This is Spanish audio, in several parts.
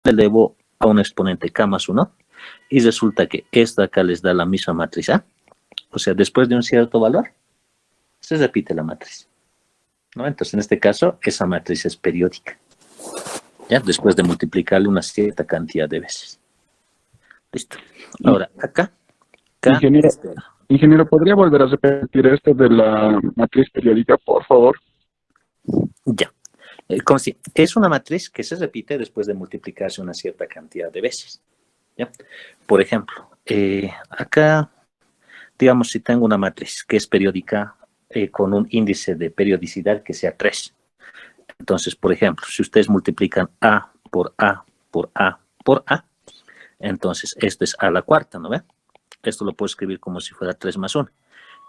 le elevo a un exponente k más 1 y resulta que esta acá les da la misma matriz A. O sea, después de un cierto valor, se repite la matriz, ¿no? Entonces, en este caso, esa matriz es periódica, ¿ya? Después de multiplicarle una cierta cantidad de veces. Listo. In- Ahora, acá, K Ingeniero, es 0. ingeniero, ¿podría volver a repetir esto de la matriz periódica, por favor? Ya. Como si es una matriz que se repite después de multiplicarse una cierta cantidad de veces, ¿ya? Por ejemplo, acá, digamos, si tengo una matriz que es periódica con un índice de periodicidad que sea 3. Entonces, por ejemplo, si ustedes multiplican A por A por A por A, entonces esto es A a la cuarta, ¿no ve? Esto lo puedo escribir como si fuera 3 más 1.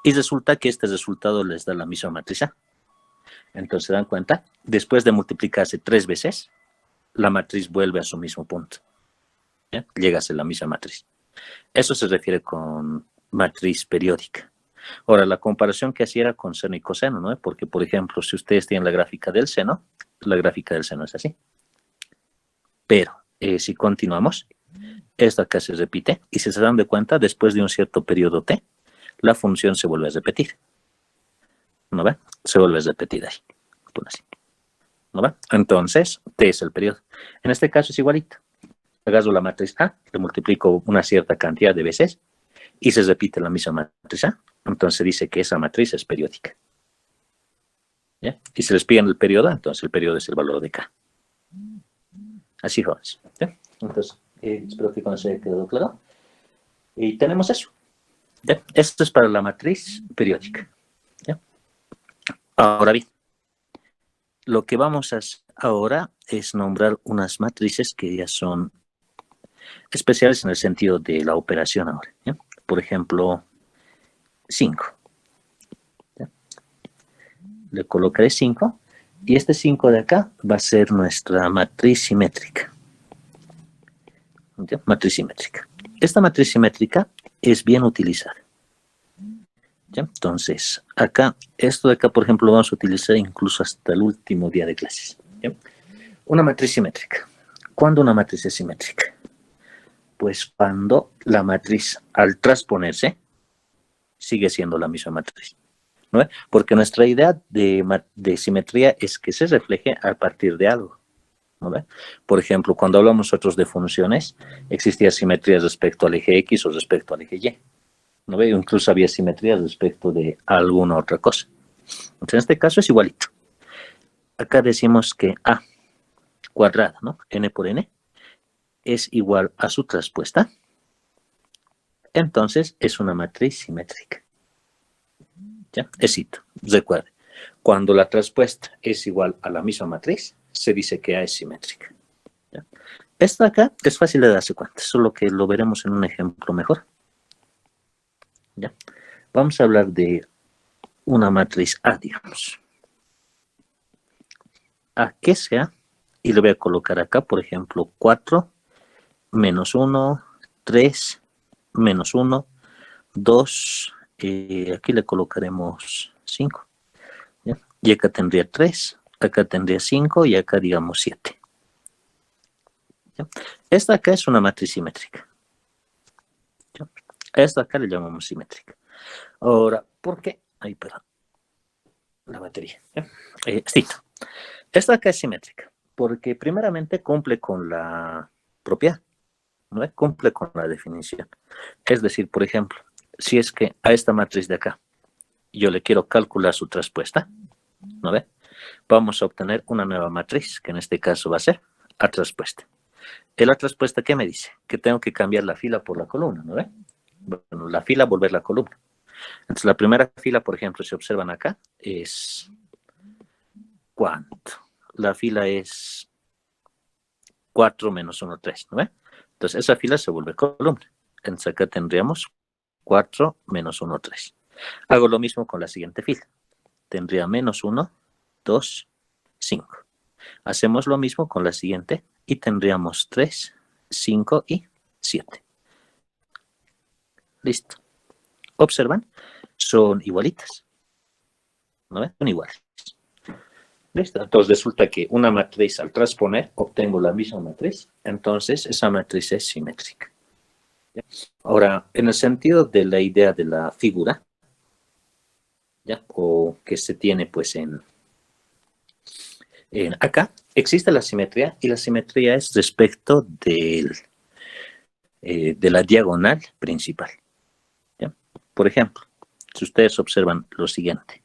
Y resulta que este resultado les da la misma matriz A. Entonces, ¿se dan cuenta? Después de multiplicarse 3 veces, la matriz vuelve a su mismo punto, ¿ya? Llega a ser la misma matriz. Eso se refiere con matriz periódica. Ahora, la comparación que hacía era con seno y coseno, ¿no? Porque, por ejemplo, si ustedes tienen la gráfica del seno es así. Pero, si continuamos, esto acá se repite, y si se dan de cuenta, después de un cierto periodo t, la función se vuelve a repetir. ¿No ve? Se vuelve a repetir ahí. Así. ¿No ve? Entonces, t es el periodo. En este caso es igualito. Agarro la matriz A, le multiplico una cierta cantidad de veces, y se repite la misma matriz A. Entonces dice que esa matriz es periódica. ¿Ya? Y si les piden el periodo, entonces el periodo es el valor de K. Así, jóvenes. ¿Ya? Entonces, espero que con eso haya quedado claro. Y tenemos eso. ¿Ya? Esto es para la matriz periódica. ¿Ya? Ahora bien, lo que vamos a hacer ahora es nombrar unas matrices que ya son especiales en el sentido de la operación ahora. ¿Ya? Por ejemplo, 5. ¿Ya? Le colocaré 5 y este 5 de acá va a ser nuestra matriz simétrica. ¿Ya? Matriz simétrica. Esta matriz simétrica es bien utilizada. ¿Ya? Entonces, acá, esto de acá, por ejemplo, lo vamos a utilizar incluso hasta el último día de clases. ¿Ya? Una matriz simétrica. ¿Cuándo una matriz es simétrica? Pues cuando la matriz, al transponerse, sigue siendo la misma matriz, ¿no? Porque nuestra idea de simetría es que se refleje a partir de algo, ¿no? Por ejemplo, cuando hablamos nosotros de funciones, existía simetría respecto al eje X o respecto al eje Y, ¿no ve? Incluso había simetría respecto de alguna otra cosa. Entonces, en este caso es igualito. Acá decimos que A cuadrada, ¿no? N por N, es igual a su traspuesta. Entonces, es una matriz simétrica. ¿Ya? Éxito. Recuerde, cuando la traspuesta es igual a la misma matriz, se dice que A es simétrica. ¿Ya? Esta acá es fácil de darse cuenta, solo que lo veremos en un ejemplo mejor. ¿Ya? Vamos a hablar de una matriz A, digamos. A que sea, y le voy a colocar acá, por ejemplo, 4, menos 1, 3, menos 1, 2, aquí le colocaremos 5. ¿Ya? Y acá tendría 3, acá tendría 5 y acá digamos 7. ¿Ya? Esta acá es una matriz simétrica. ¿Ya? Esta acá le llamamos simétrica. Ahora, ¿por qué? Ahí, perdón. La batería. ¿Ya? Cito. Esta acá es simétrica porque primeramente cumple con la propiedad, ¿no? Cumple con la definición. Es decir, por ejemplo, si es que a esta matriz de acá yo le quiero calcular su traspuesta, ¿no ve? Vamos a obtener una nueva matriz, que en este caso va a ser A traspuesta. La traspuesta, ¿qué me dice? Que tengo que cambiar la fila por la columna, ¿no ve? Bueno, la fila volver la columna. Entonces, la primera fila, por ejemplo, si observan acá, es ¿cuánto? La fila es 4 menos 1, 3, ¿no ve? Entonces, esa fila se vuelve columna. Entonces, acá tendríamos 4 menos 1, 3. Hago lo mismo con la siguiente fila. Tendría menos 1, 2, 5. Hacemos lo mismo con la siguiente y tendríamos 3, 5 y 7. Listo. ¿Observan? Son igualitas. ¿No ven? Son iguales. ¿Listo? Entonces resulta que una matriz al transponer obtengo la misma matriz, entonces esa matriz es simétrica. ¿Ya? Ahora, en el sentido de la idea de la figura, ¿ya? O que se tiene pues en acá, existe la simetría y la simetría es respecto de la diagonal principal. ¿Ya? Por ejemplo, si ustedes observan lo siguiente,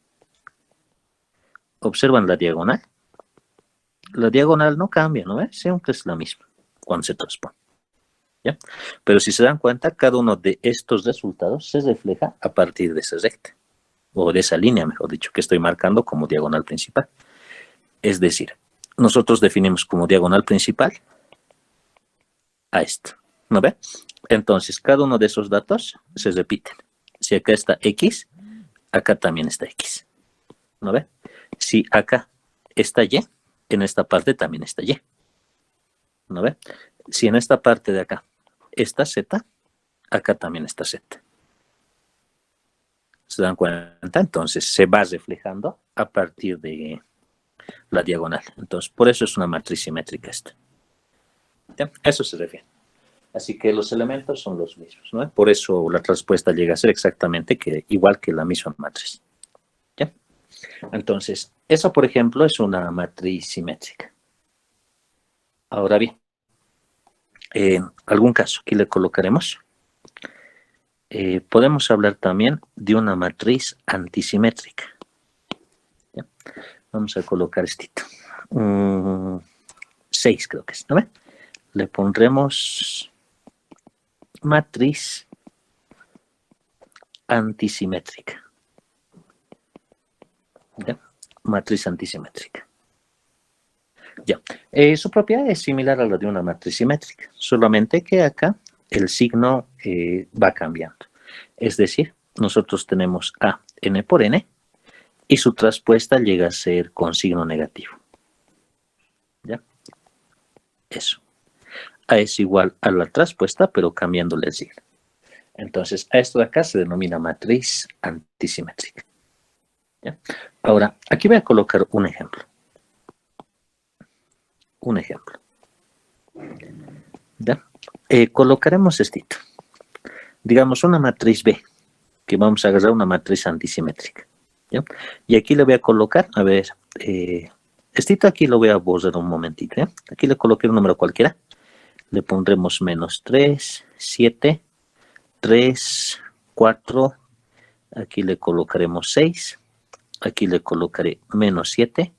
observan la diagonal no cambia, ¿no ves? Siempre es la misma cuando se transpone. ¿Ya? Pero si se dan cuenta, cada uno de estos resultados se refleja a partir de esa recta, o de esa línea, mejor dicho, que estoy marcando como diagonal principal. Es decir, nosotros definimos como diagonal principal a esto, ¿no ve? Entonces, cada uno de esos datos se repiten. Si acá está X, acá también está X, ¿no ve? Si acá está Y, en esta parte también está Y, ¿no ve? Si en esta parte de acá está Z, acá también está Z. ¿Se dan cuenta? Entonces se va reflejando a partir de la diagonal. Entonces, por eso es una matriz simétrica esta. ¿Ya? Eso se refiere. Así que los elementos son los mismos, ¿no? Por eso la respuesta llega a ser exactamente igual que la misma matriz. ¿Ya? Entonces, eso, por ejemplo, es una matriz simétrica. Ahora bien, en algún caso, aquí le colocaremos, podemos hablar también de una matriz antisimétrica. ¿Ya? Vamos a colocar estito. 6 creo que es, ¿no ve? Le pondremos matriz antisimétrica. ¿Ya? Matriz antisimétrica. Ya. Su propiedad es similar a la de una matriz simétrica, solamente que acá el signo va cambiando. Es decir, nosotros tenemos a n por n y su traspuesta llega a ser con signo negativo. ¿Ya? Eso. A es igual a la traspuesta, pero cambiándole el signo. Entonces, a esto de acá se denomina matriz antisimétrica. ¿Ya? Ahora, aquí voy a colocar un ejemplo. Un ejemplo. ¿Ya? Colocaremos estito. Digamos una matriz B, que vamos a agarrar una matriz antisimétrica. ¿Ya? Y aquí le voy a colocar, a ver, estito aquí lo voy a borrar un momentito. ¿Ya? Aquí le coloqué un número cualquiera. Le pondremos menos 3, 7, 3, 4. Aquí le colocaremos 6. Aquí le colocaré menos 7.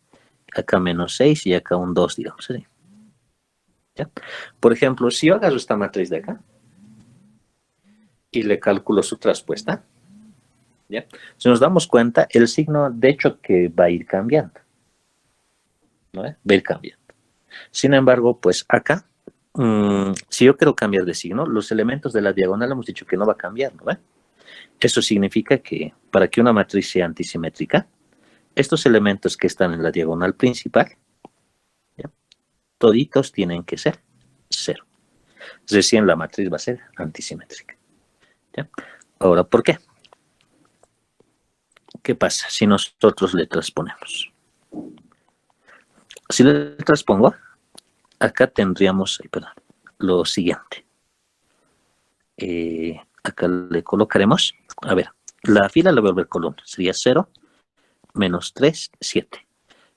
Acá menos 6 y acá un 2, digamos. ¿Sí? ¿Ya? Por ejemplo, si yo agarro esta matriz de acá y le calculo su traspuesta, ¿ya? Si nos damos cuenta, el signo de hecho que va a ir cambiando, ¿no? Va a ir cambiando. Sin embargo, pues acá, si yo quiero cambiar de signo, los elementos de la diagonal hemos dicho que no va a cambiar, ¿no? Eso significa que para que una matriz sea antisimétrica, estos elementos que están en la diagonal principal, ¿ya? Toditos tienen que ser 0. Recién la matriz va a ser antisimétrica. ¿Ya? Ahora, ¿por qué? ¿Qué pasa si nosotros le transponemos? Si le transpongo, acá tendríamos, lo siguiente. Acá le colocaremos, a ver, la fila la voy a volver columna, sería 0, menos 3, 7.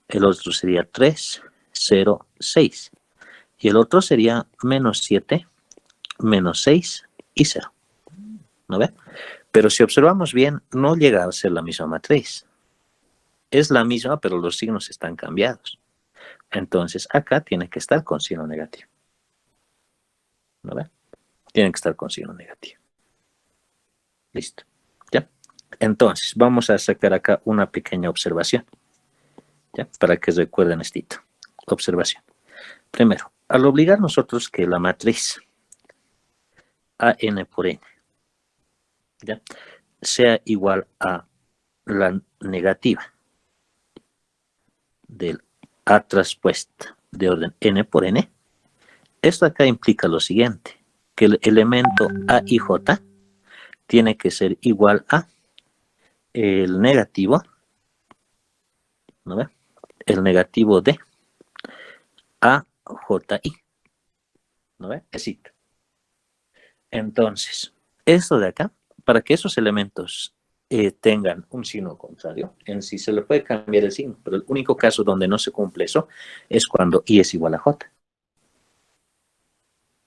El otro sería 3, 0, 6. Y el otro sería menos 7, menos 6 y 0. ¿No ve? Pero si observamos bien, no llega a ser la misma matriz. Es la misma, pero los signos están cambiados. Entonces, acá tiene que estar con signo negativo. ¿No ve? Tiene que estar con signo negativo. Listo. ¿Ya? Entonces, vamos a sacar acá una pequeña observación. ¿Ya? Para que recuerden estito. Observación. Primero, al obligar nosotros que la matriz AN por N, ¿ya? Sea igual a la negativa del A traspuesta de orden N por N, esto acá implica lo siguiente, que el elemento A y J tiene que ser igual a el negativo, ¿no ve? el negativo de AJI. ¿No ve? Así. Entonces, esto de acá, para que esos elementos tengan un signo contrario, en sí se le puede cambiar el signo, pero el único caso donde no se cumple eso es cuando I es igual a J.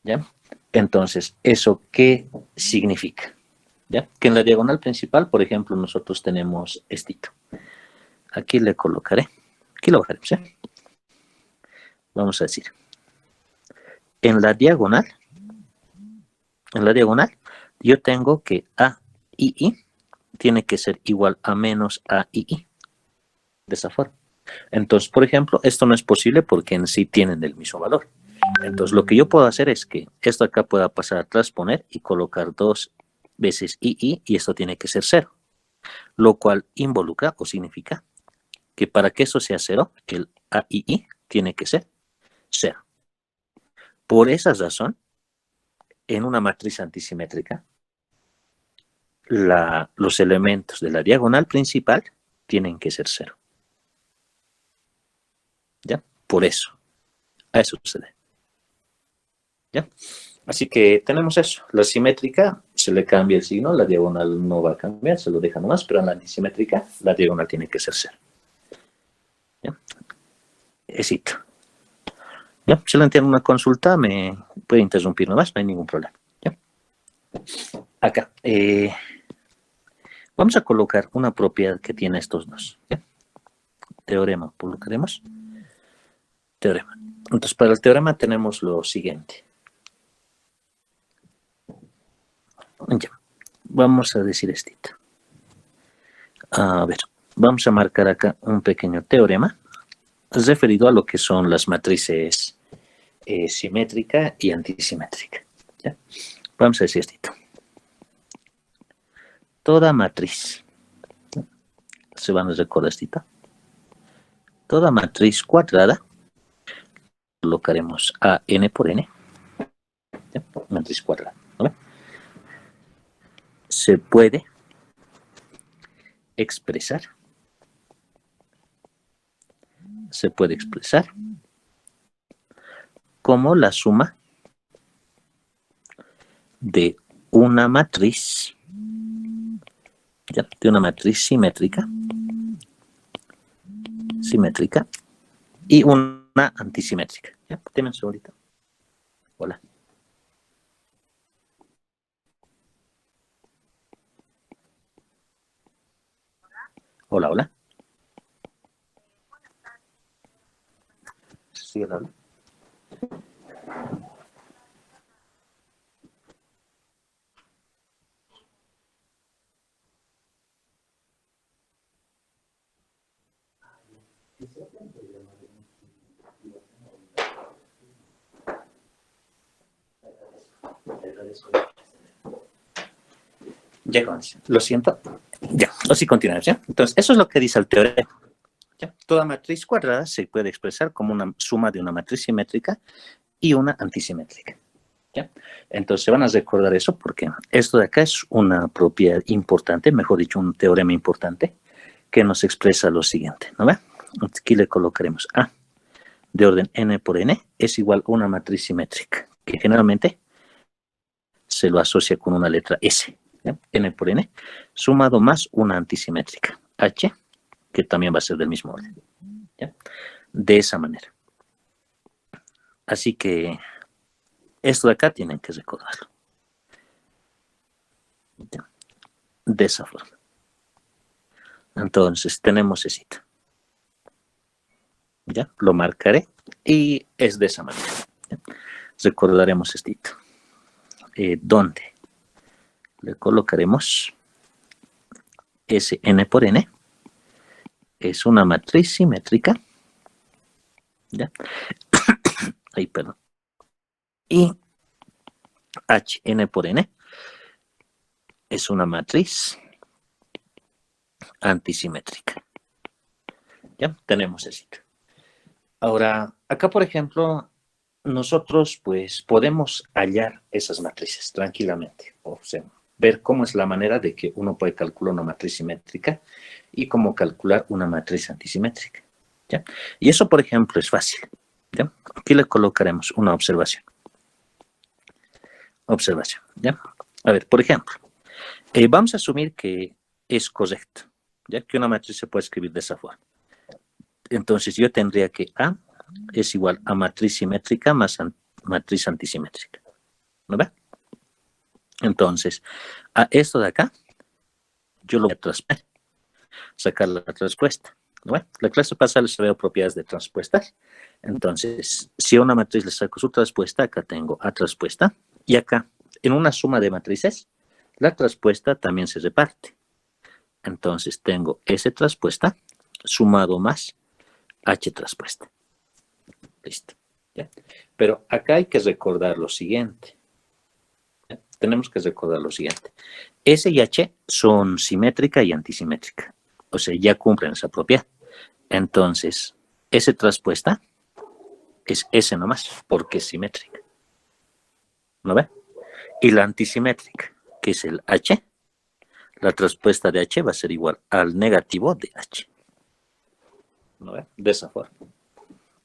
¿Ya? Entonces, ¿eso qué significa? ¿Ya? Que en la diagonal principal, por ejemplo, nosotros tenemos estito. Aquí le colocaré, aquí lo bajaremos, ¿sí? Vamos a decir, en la diagonal, yo tengo que A y I tiene que ser igual a menos A y I, de esa forma. Entonces, por ejemplo, esto no es posible porque en sí tienen el mismo valor. Entonces, lo que yo puedo hacer es que esto acá pueda pasar a transponer y colocar 2 veces II y esto tiene que ser 0. Lo cual involucra o significa que para que eso sea 0, el A y I tiene que ser 0. Por esa razón, en una matriz antisimétrica, los elementos de la diagonal principal tienen que ser 0. ¿Ya? Por eso. A eso sucede. ¿Ya? Así que tenemos eso. La simétrica se le cambia el signo, la diagonal no va a cambiar, se lo deja nomás, pero en la antisimétrica la diagonal tiene que ser 0. ¿Ya? Éxito. ¿Ya? Si le entiendo una consulta, me puede interrumpir nomás, no hay ningún problema. ¿Ya? Acá. Vamos a colocar una propiedad que tiene estos dos. ¿Ya? Teorema, colocaremos. Teorema. Entonces, para el teorema tenemos lo siguiente. Ya. Vamos a decir esto. A ver, vamos a marcar acá un pequeño teorema referido a lo que son las matrices simétrica y antisimétrica. ¿Ya? Vamos a decir esto. Toda matriz, se van a recordar esto. Toda matriz cuadrada, colocaremos a n por n, ¿ya? Matriz cuadrada, ¿no? Se puede expresar como la suma de una matriz, ¿ya? De una matriz simétrica y una antisimétrica. ¿Ya? Deme un segundito. Hola. Hola, hola. Sí, hola, hola. Ya, lo siento. Ya, así continuamos, ¿ya? Entonces, eso es lo que dice el teorema. ¿Ya? Toda matriz cuadrada se puede expresar como una suma de una matriz simétrica y una antisimétrica. ¿Ya? Entonces, van a recordar eso porque esto de acá es una propiedad importante, mejor dicho, un teorema importante que nos expresa lo siguiente, ¿no ve? Aquí le colocaremos A de orden n por n es igual a una matriz simétrica, que generalmente se lo asocia con una letra S. ¿Ya? N por n, sumado más una antisimétrica, H, que también va a ser del mismo orden. ¿Ya? De esa manera. Así que esto de acá tienen que recordarlo. ¿Ya? De esa forma. Entonces, tenemos ese. ¿Ya? Lo marcaré y es de esa manera. ¿Ya? Recordaremos esto. ¿Dónde? Le colocaremos Sn por n. Es una matriz simétrica. ¿Ya? Ahí, perdón. Y Hn por n es una matriz antisimétrica. ¿Ya? Tenemos eso. Ahora, acá, por ejemplo, nosotros pues podemos hallar esas matrices tranquilamente. O sea, ver cómo es la manera de que uno puede calcular una matriz simétrica y cómo calcular una matriz antisimétrica. ¿ya? Y eso, por ejemplo, es fácil, ¿ya? Aquí le colocaremos una observación. Observación, ¿ya? A ver, por ejemplo, vamos a asumir que es correcto, ya que una matriz se puede escribir de esa forma. Entonces yo tendría que A es igual a matriz simétrica más matriz antisimétrica, ¿no ve? Entonces, a esto de acá, yo lo voy a transponer, sacar la transpuesta, ¿no ve? La clase pasada les veo propiedades de transpuestar. Entonces, si a una matriz le saco su transpuesta, acá tengo A transpuesta, y acá, en una suma de matrices, la transpuesta también se reparte. Entonces, tengo S transpuesta sumado más H transpuesta. Listo. ¿Ya? Pero acá hay que recordar lo siguiente. ¿Ya? Tenemos que recordar lo siguiente. S y H son simétrica y antisimétrica. O sea, ya cumplen esa propiedad. Entonces, S transpuesta es S nomás, porque es simétrica. ¿No ve? Y la antisimétrica, que es el H, la transpuesta de H va a ser igual al negativo de H. ¿No ve? De esa forma.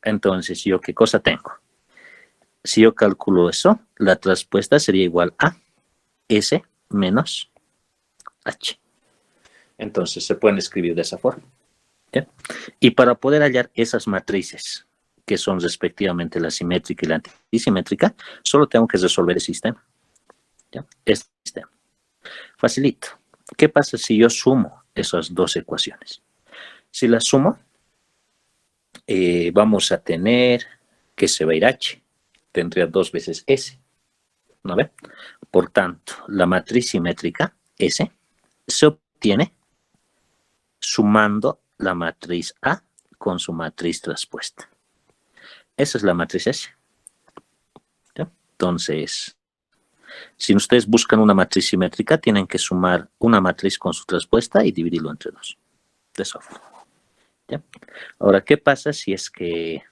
Entonces, ¿yo qué cosa tengo? Si yo calculo eso, la transpuesta sería igual a S menos H. Entonces, se pueden escribir de esa forma. ¿Ya? Y para poder hallar esas matrices, que son respectivamente la simétrica y la antisimétrica, solo tengo que resolver el sistema. ¿Ya? Este sistema. Facilito. ¿Qué pasa si yo sumo esas dos ecuaciones? Si las sumo, vamos a tener que se va a ir H. Tendría 2 veces S. ¿No ve? Por tanto, la matriz simétrica S se obtiene sumando la matriz A con su matriz transpuesta. Esa es la matriz S. ¿Ya? Entonces, si ustedes buscan una matriz simétrica, tienen que sumar una matriz con su transpuesta y dividirlo entre 2. De esa forma. ¿Ya? Ahora, ¿qué pasa si es que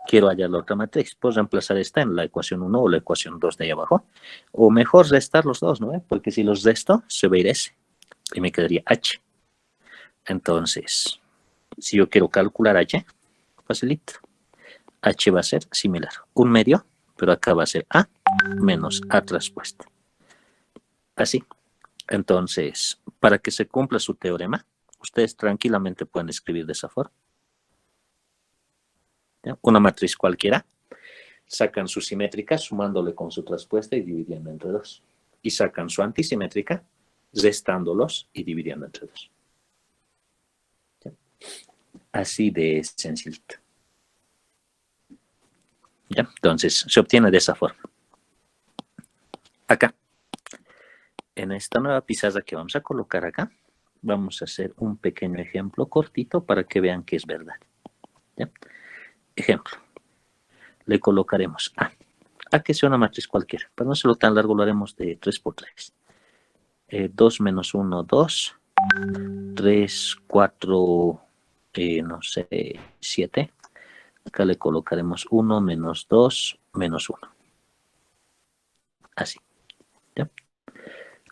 quiero hallar la otra matriz? Puedo reemplazar esta en la ecuación 1 o la ecuación 2 de ahí abajo. O mejor restar los dos, ¿no? Porque si los resto, se va a ir S. Y me quedaría H. Entonces, si yo quiero calcular H, facilito. H va a ser similar. 1/2, pero acá va a ser A menos A transpuesta. Así. Entonces, para que se cumpla su teorema, ustedes tranquilamente pueden escribir de esa forma. ¿Ya? Una matriz cualquiera, sacan su simétrica sumándole con su transpuesta y dividiendo entre 2. Y sacan su antisimétrica restándolos y dividiendo entre 2. ¿Ya? Así de sencillito. ¿Ya? Entonces, se obtiene de esa forma. Acá, en esta nueva pizarra que vamos a colocar acá, vamos a hacer un pequeño ejemplo cortito para que vean que es verdad. ¿Ya? Ejemplo. Le colocaremos A. A que sea una matriz cualquiera. Para no hacerlo tan largo, lo haremos de 3 por 3. 2 menos 1, 2. 3, 4, no sé, 7. Acá le colocaremos 1 menos 2 menos 1. Así. ¿Ya?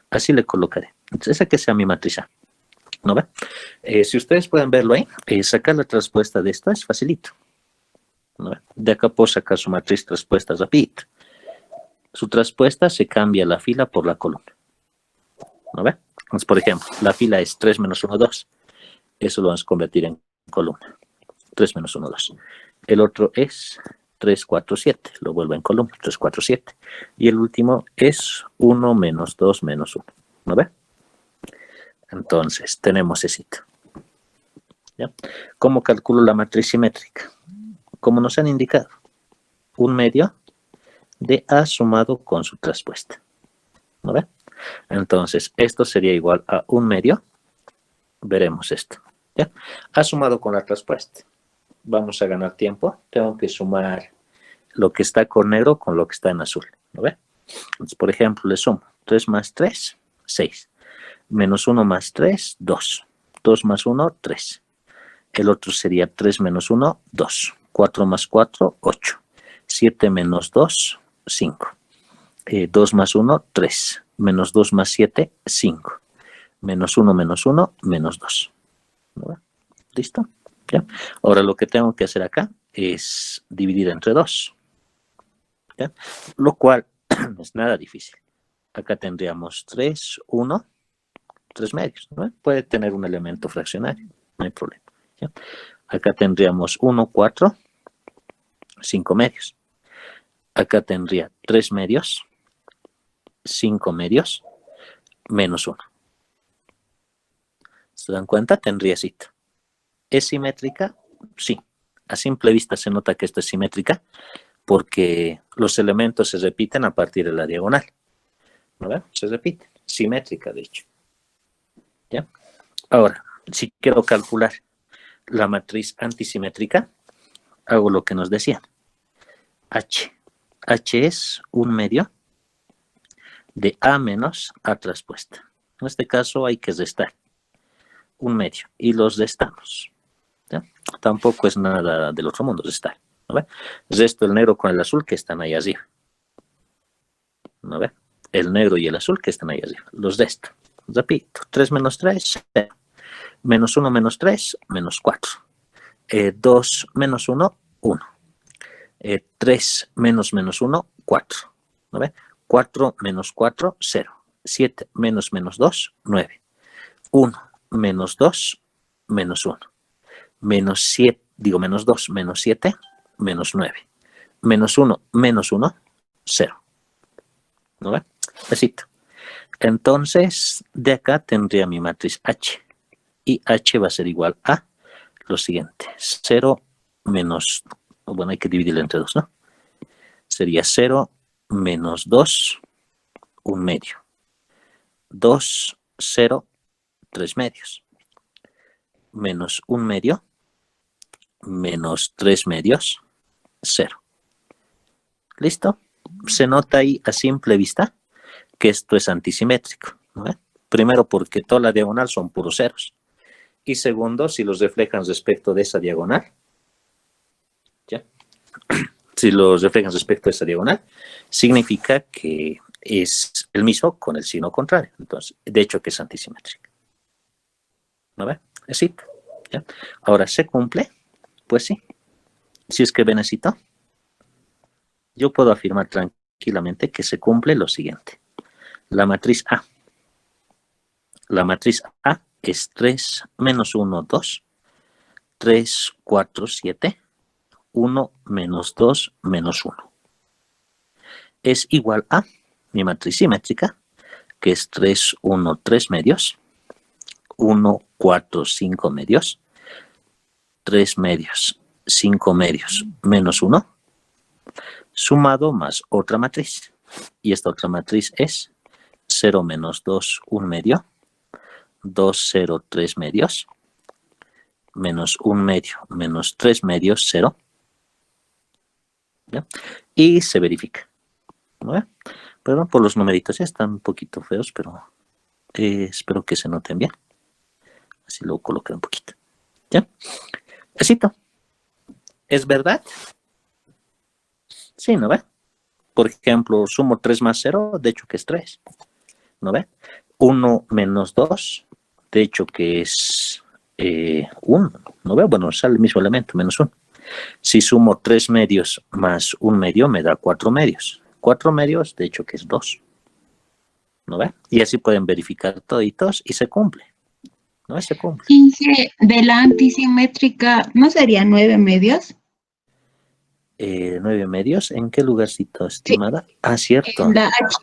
Así le colocaré. Entonces, esa que sea mi matriz A. ¿No ve? Si ustedes pueden verlo ahí, sacar la transpuesta de esta es facilito. ¿No ve? De acá puedo sacar su matriz transpuesta rapidito. Su transpuesta se cambia la fila por la columna. ¿No ve? Entonces, por ejemplo, la fila es 3 menos 1, 2. Eso lo vamos a convertir en columna. 3 menos 1, 2. El otro es 3, 4, 7. Lo vuelvo en columna. 3, 4, 7. Y el último es 1 menos 2 menos 1. ¿No ve? Entonces, tenemos éxito. ¿Ya? ¿Cómo calculo la matriz simétrica? Como nos han indicado. 1/2 de A sumado con su transpuesta. ¿No ve? Entonces, esto sería igual a 1/2. Veremos esto. ¿Ya? A sumado con la transpuesta. Vamos a ganar tiempo. Tengo que sumar lo que está con negro con lo que está en azul. ¿No ve? Entonces, por ejemplo, le sumo 3 más 3, 6. Menos 1 más 3, 2. 2 más 1, 3. El otro sería 3 menos 1, 2. 4 más 4, 8. 7 menos 2, 5. 2 más 1, 3. Menos 2 más 7, 5. Menos 1 menos 1, menos 2. ¿No? ¿Listo? ¿Ya? Ahora lo que tengo que hacer acá es dividir entre 2, ¿ya? Lo cual no es nada difícil. Acá tendríamos 3, 1, 3 medios, ¿no? Puede tener un elemento fraccionario, no hay problema, ¿ya? Acá tendríamos 1, 4, 5 medios. Acá tendría 3 medios, 5 medios, menos 1. ¿Se dan cuenta? Tendría cita. ¿Es simétrica? Sí. A simple vista se nota que esto es simétrica porque los elementos se repiten a partir de la diagonal. ¿No ven? Se repiten. Simétrica, de hecho. ¿Ya? Ahora, si quiero calcular la matriz antisimétrica, hago lo que nos decían. H. H es un medio de A menos A traspuesta. En este caso hay que restar un medio y los restamos. ¿Ya? Tampoco es nada del otro mundo restar. ¿No ve? Resto el negro con el azul que están ahí arriba. ¿No ve? El negro y el azul que están ahí arriba. Los resto. Repito. 3 menos 3, 0. Menos 1 menos 3, menos 4. 2 menos 1, 1. 3 menos menos 1, 4. ¿No ve? 4 menos 4, 0. 7 menos menos 2, 9. 1 menos 2, menos 1. Menos 7, digo menos 2, menos 7, menos 9. Menos 1, menos 1, 0. ¿No ve? Besito. Entonces, de acá tendría mi matriz H. Y H va a ser igual a lo siguiente. 0 menos, bueno, hay que dividirlo entre 2, ¿no? Sería 0 menos 2, 1 medio. 2, 0, 3 medios. Menos 1 medio, menos 3 medios, 0. ¿Listo? Se nota ahí a simple vista que esto es antisimétrico, ¿no? Primero porque toda la diagonal son puros ceros. Y segundo, si los reflejan respecto de esa diagonal, ¿ya? Si los reflejan respecto de esa diagonal, significa que es el mismo con el signo contrario. Entonces, de hecho que es antisimétrico. ¿No ve? Así. ¿Ya? Ahora, ¿se cumple? Pues sí. Si es que necesito, yo puedo afirmar tranquilamente que se cumple lo siguiente. La matriz A. La matriz A es 3 menos 1, 2. 3, 4, 7. 1 menos 2 menos 1. Es igual a mi matriz simétrica, que es 3, 1, 3 medios. 1, 4, 5 medios. 3 medios, 5 medios, menos 1. Sumado más otra matriz. Y esta otra matriz es 0 menos 2, 1 medio. 2, 0, 3 medios. Menos 1 medio, menos 3 medios, 0. ¿Ya? Y se verifica. ¿No? Perdón por los numeritos, ya están un poquito feos, pero espero que se noten bien. Así lo coloqué un poquito. ¿Ya? Éxito. ¿Es verdad? Sí, ¿no ve? Por ejemplo, sumo 3 más 0, de hecho que es 3. ¿No ve? 1 menos 2, de hecho que es 1. ¿No ve? Bueno, sale el mismo elemento, menos 1. Si sumo 3 medios más 1 medio, me da 4 medios. 4 medios, de hecho que es 2. ¿No ve? Y así pueden verificar toditos y se cumple. ¿No? Se cumple. 15 de la antisimétrica, ¿no sería 9 medios? 9 medios, ¿en qué lugarcito, estimada? Sí. Ah, cierto. En la H.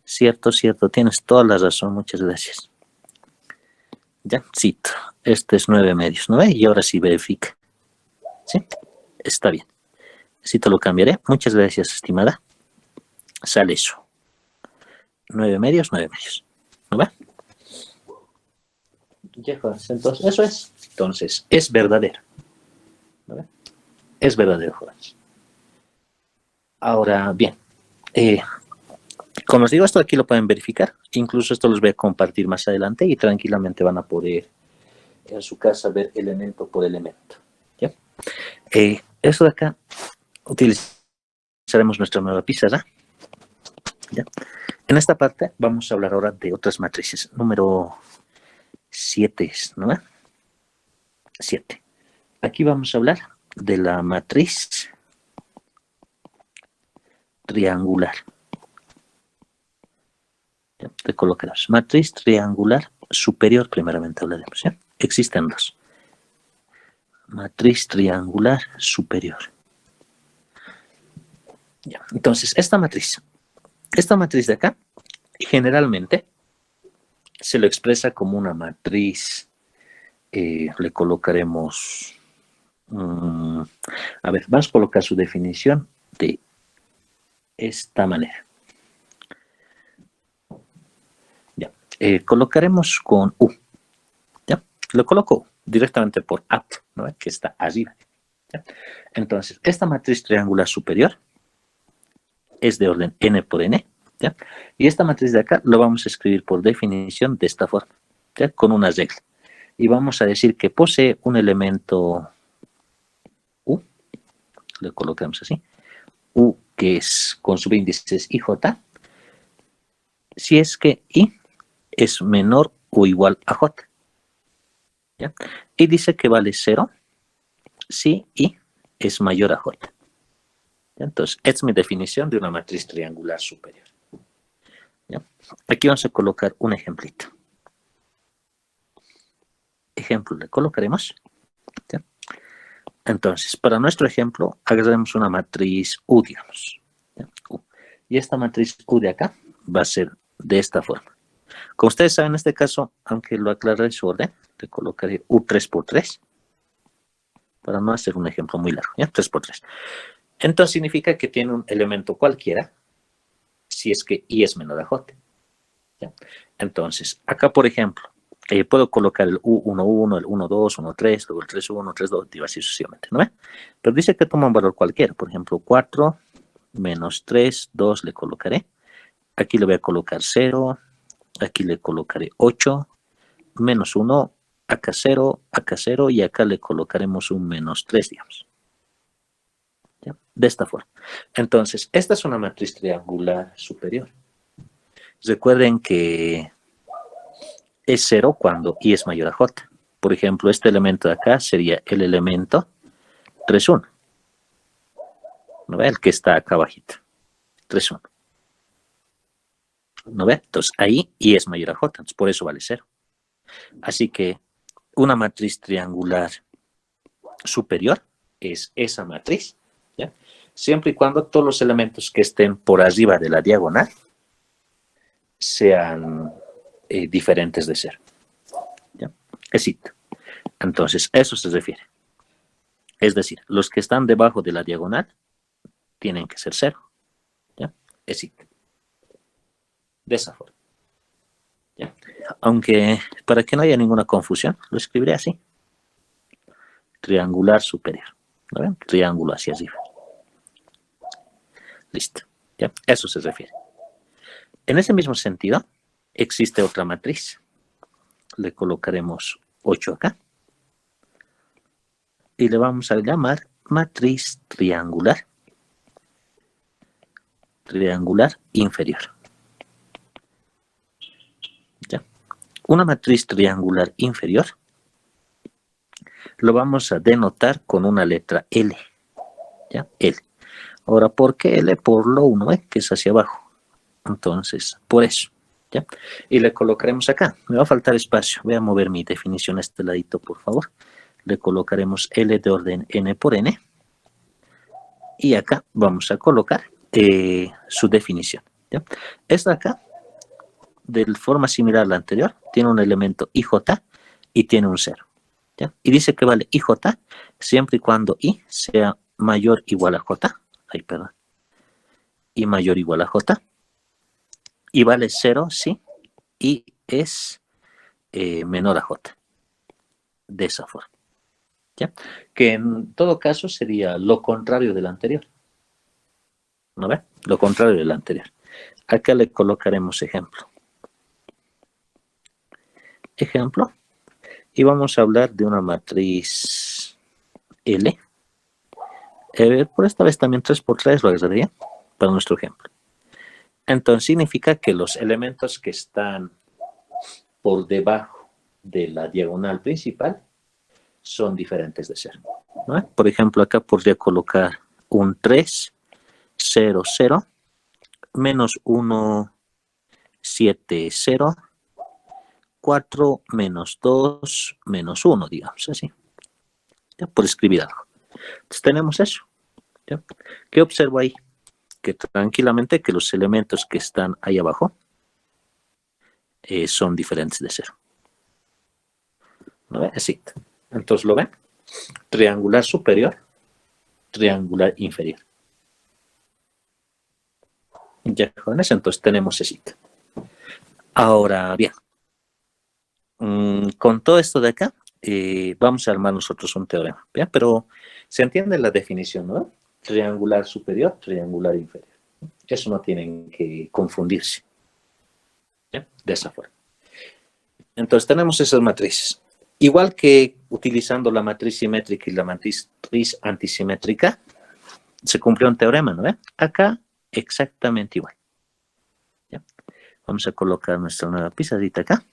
Cierto, cierto, tienes toda la razón, muchas gracias. Ya, cito. Este es 9 medios, ¿no ve? Y ahora sí verifica. ¿Sí? Está bien. Cito lo cambiaré. Muchas gracias, estimada. Sale eso. 9 medios, 9 medios. ¿No ve? Ya, entonces, eso es. Entonces, es verdadero. ¿No ve? Es verdadero, jóvenes. Ahora, bien. Como os digo, esto aquí lo pueden verificar. Incluso esto los voy a compartir más adelante y tranquilamente van a poder en su casa ver elemento por elemento. ¿Ya? Esto de acá, utilizaremos nuestra nueva pizarra. ¿Ya? En esta parte vamos a hablar ahora de otras matrices. Número 7, ¿no? 7. Aquí vamos a hablar de la matriz triangular. ¿Ya? Te colocarás matriz triangular superior, primeramente hablaremos. ¿Ya? Existen dos. Matriz triangular superior. ¿Ya? Entonces, esta matriz de acá, generalmente se lo expresa como una matriz, le colocaremos, a ver, vamos a colocar su definición de esta manera. Ya, colocaremos con U. ¿Ya? Lo coloco directamente por up, ¿no? Que está arriba. ¿Ya? Entonces, esta matriz triangular superior es de orden n por n. ¿Ya? Y esta matriz de acá lo vamos a escribir por definición de esta forma, ¿ya? Con una regla. Y vamos a decir que posee un elemento U, le colocamos así, U que es con subíndices IJ, si es que I es menor o igual a J. ¿Ya? Y dice que vale 0 si I es mayor a J. ¿Ya? Entonces, esta es mi definición de una matriz triangular superior. ¿Ya? Aquí vamos a colocar un ejemplito. Ejemplo le colocaremos. ¿Ya? Entonces, para nuestro ejemplo, agarraremos una matriz U, digamos. ¿Ya? U. Y esta matriz U de acá va a ser de esta forma. Como ustedes saben, en este caso, aunque lo aclaré su orden, le colocaré U3 por 3, para no hacer un ejemplo muy largo, ¿ya? 3 por 3. Entonces significa que tiene un elemento cualquiera, si es que I es menor a J. ¿Ya? Entonces, acá, por ejemplo, puedo colocar el U11, el 12, 13, luego el 31, 32, y así sucesivamente, ¿no ve? Pero dice que toma un valor cualquiera, por ejemplo, 4 menos 3, 2 le colocaré. Aquí le voy a colocar 0, aquí le colocaré 8, menos 1, acá 0, y acá le colocaremos un menos 3, digamos. ¿Ya? De esta forma. Entonces, esta es una matriz triangular superior. Recuerden que es 0 cuando I es mayor a J. Por ejemplo, este elemento de acá sería el elemento 3, 1. ¿No ve? El que está acá abajito. 3, 1. ¿No ve? Entonces, ahí I es mayor a J. Entonces, por eso vale 0. Así que una matriz triangular superior es esa matriz, ¿ya? Siempre y cuando todos los elementos que estén por arriba de la diagonal sean diferentes de 0. ¿Ya? Éxito. Entonces, a eso se refiere. Es decir, los que están debajo de la diagonal tienen que ser 0. ¿Ya? Éxito. De esa forma. ¿Ya? Aunque, para que no haya ninguna confusión, lo escribiré así. Triangular superior. ¿No ven? Triángulo hacia arriba. Listo. ¿Ya? Eso se refiere. En ese mismo sentido, existe otra matriz. Le colocaremos 8 acá. Y le vamos a llamar matriz triangular. Triangular inferior. ¿Ya? Una matriz triangular inferior lo vamos a denotar con una letra L. ¿Ya? L. Ahora, ¿por qué L? Por lo 1, que es hacia abajo. Entonces, por eso. ¿Ya? Y le colocaremos acá. Me va a faltar espacio. Voy a mover mi definición a este ladito, por favor. Le colocaremos L de orden N por N. Y acá vamos a colocar su definición. ¿Ya? Esta acá, de forma similar a la anterior, tiene un elemento IJ y tiene un 0. ¿Ya? Y dice que vale IJ siempre y cuando I sea mayor o igual a J. Ay, perdón. I mayor o igual a J. Y vale 0 si I es menor a J. De esa forma. ¿Ya? Que en todo caso sería lo contrario del anterior. ¿No ve? Lo contrario del anterior. Acá le colocaremos ejemplo. Ejemplo. Y vamos a hablar de una matriz L. Por esta vez también 3 por 3 lo agregaría para nuestro ejemplo. Entonces significa que los elementos que están por debajo de la diagonal principal son diferentes de 0. ¿No? Por ejemplo, acá podría colocar un 3, 0, 0, menos 1, 7, 0, 4, menos 2, menos 1, digamos así. ¿Ya? Por escribir algo. Entonces tenemos eso. ¿Ya? ¿Qué observo ahí? Que tranquilamente que los elementos que están ahí abajo son diferentes de 0. ¿No ve? Así. Entonces, ¿lo ven? Triangular superior, triangular inferior. Ya, jóvenes, entonces tenemos ese. Ahora bien, con todo esto de acá, vamos a armar nosotros un teorema, ¿ya? Pero se entiende la definición, ¿no? Triangular superior, triangular inferior. Eso no tienen que confundirse, ¿ya? De esa forma. Entonces tenemos esas matrices. Igual que utilizando la matriz simétrica y la matriz antisimétrica, se cumplió un teorema, ¿no? Acá exactamente igual. ¿Ya? Vamos a colocar nuestra nueva pizarrita acá.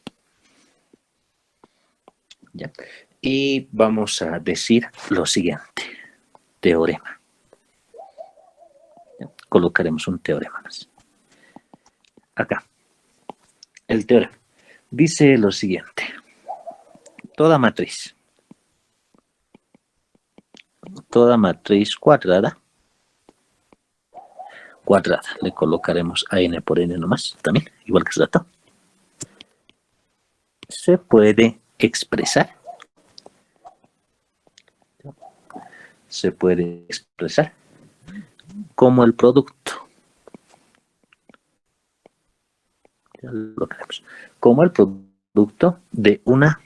¿Ya? Y vamos a decir lo siguiente. Teorema. ¿Ya? Colocaremos un teorema más. Acá. El teorema dice lo siguiente. Toda matriz cuadrada, le colocaremos a n por n nomás, también, igual que es dato, se puede expresar como el producto, ya lo creemos, como el producto de una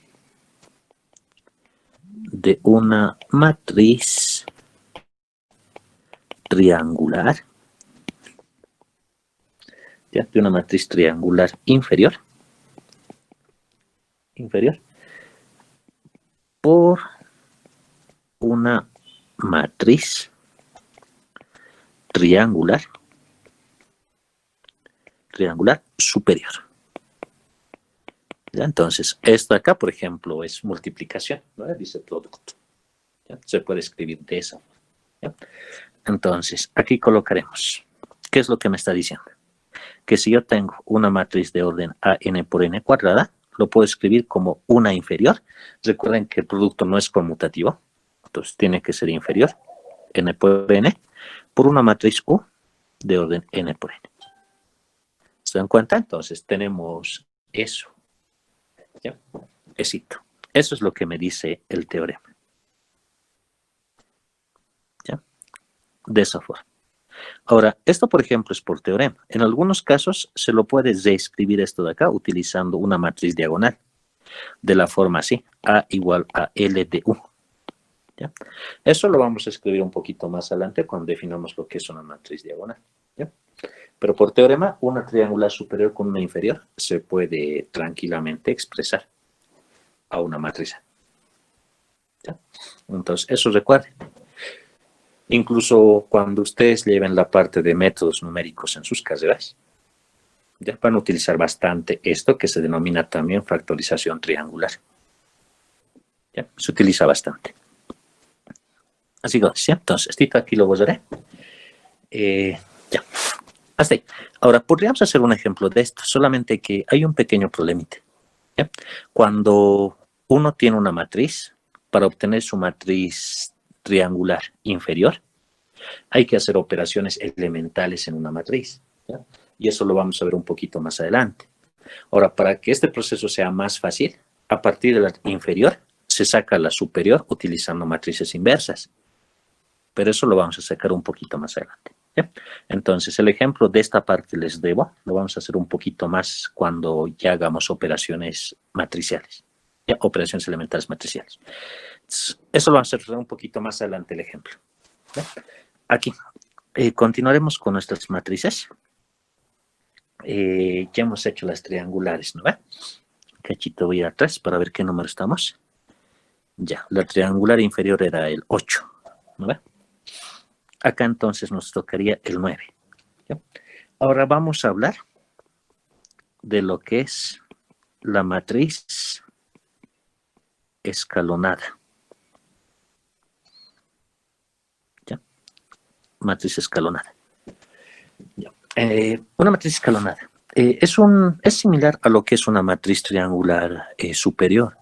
matriz triangular, ¿ya? De una matriz triangular inferior por una matriz triangular superior. ¿Ya? Entonces, esto acá, por ejemplo, es multiplicación, ¿no? Dice producto. ¿Ya? Se puede escribir de esa forma. ¿Ya? Entonces, aquí colocaremos. ¿Qué es lo que me está diciendo? Que si yo tengo una matriz de orden a n por n cuadrada, lo puedo escribir como una inferior. Recuerden que el producto no es conmutativo, entonces tiene que ser inferior, n por n, por una matriz U de orden n por n. ¿Se dan cuenta? Entonces tenemos eso. ¿Ya? Eso es lo que me dice el teorema. ¿Ya? De esa forma. Ahora, esto por ejemplo es por teorema. En algunos casos se lo puede reescribir esto de acá utilizando una matriz diagonal. De la forma así, A igual a L de U. ¿Ya? Eso lo vamos a escribir un poquito más adelante cuando definamos lo que es una matriz diagonal. ¿Ya? Pero por teorema, una triangular superior con una inferior se puede tranquilamente expresar a una matriz. ¿Ya? Entonces, eso recuerden. Incluso cuando ustedes lleven la parte de métodos numéricos en sus carreras, ya van a utilizar bastante esto que se denomina también factorización triangular. ¿Ya? Se utiliza bastante. Así que, ¿sí? Entonces, esto aquí lo borraré. Ya. Hasta ahí. Ahora, podríamos hacer un ejemplo de esto, solamente que hay un pequeño problemita. ¿Ya? Cuando uno tiene una matriz, para obtener su matriz triangular inferior, hay que hacer operaciones elementales en una matriz. ¿Ya? Y eso lo vamos a ver un poquito más adelante. Ahora, para que este proceso sea más fácil, a partir de la inferior se saca la superior utilizando matrices inversas. Pero eso lo vamos a sacar un poquito más adelante. ¿Ya? Entonces, el ejemplo de esta parte les debo, lo vamos a hacer un poquito más cuando ya hagamos operaciones matriciales. ¿Ya? Operaciones elementales matriciales. Eso lo vamos a hacer un poquito más adelante el ejemplo. ¿Ya? Aquí, continuaremos con nuestras matrices. Ya hemos hecho las triangulares, ¿no ve? Cachito voy atrás para ver qué número estamos. Ya, la triangular inferior era el 8, ¿no ve? Acá entonces nos tocaría el 9. ¿Ya? Ahora vamos a hablar de lo que es la matriz escalonada. matriz escalonada. Una matriz escalonada es similar a lo que es una matriz triangular superior,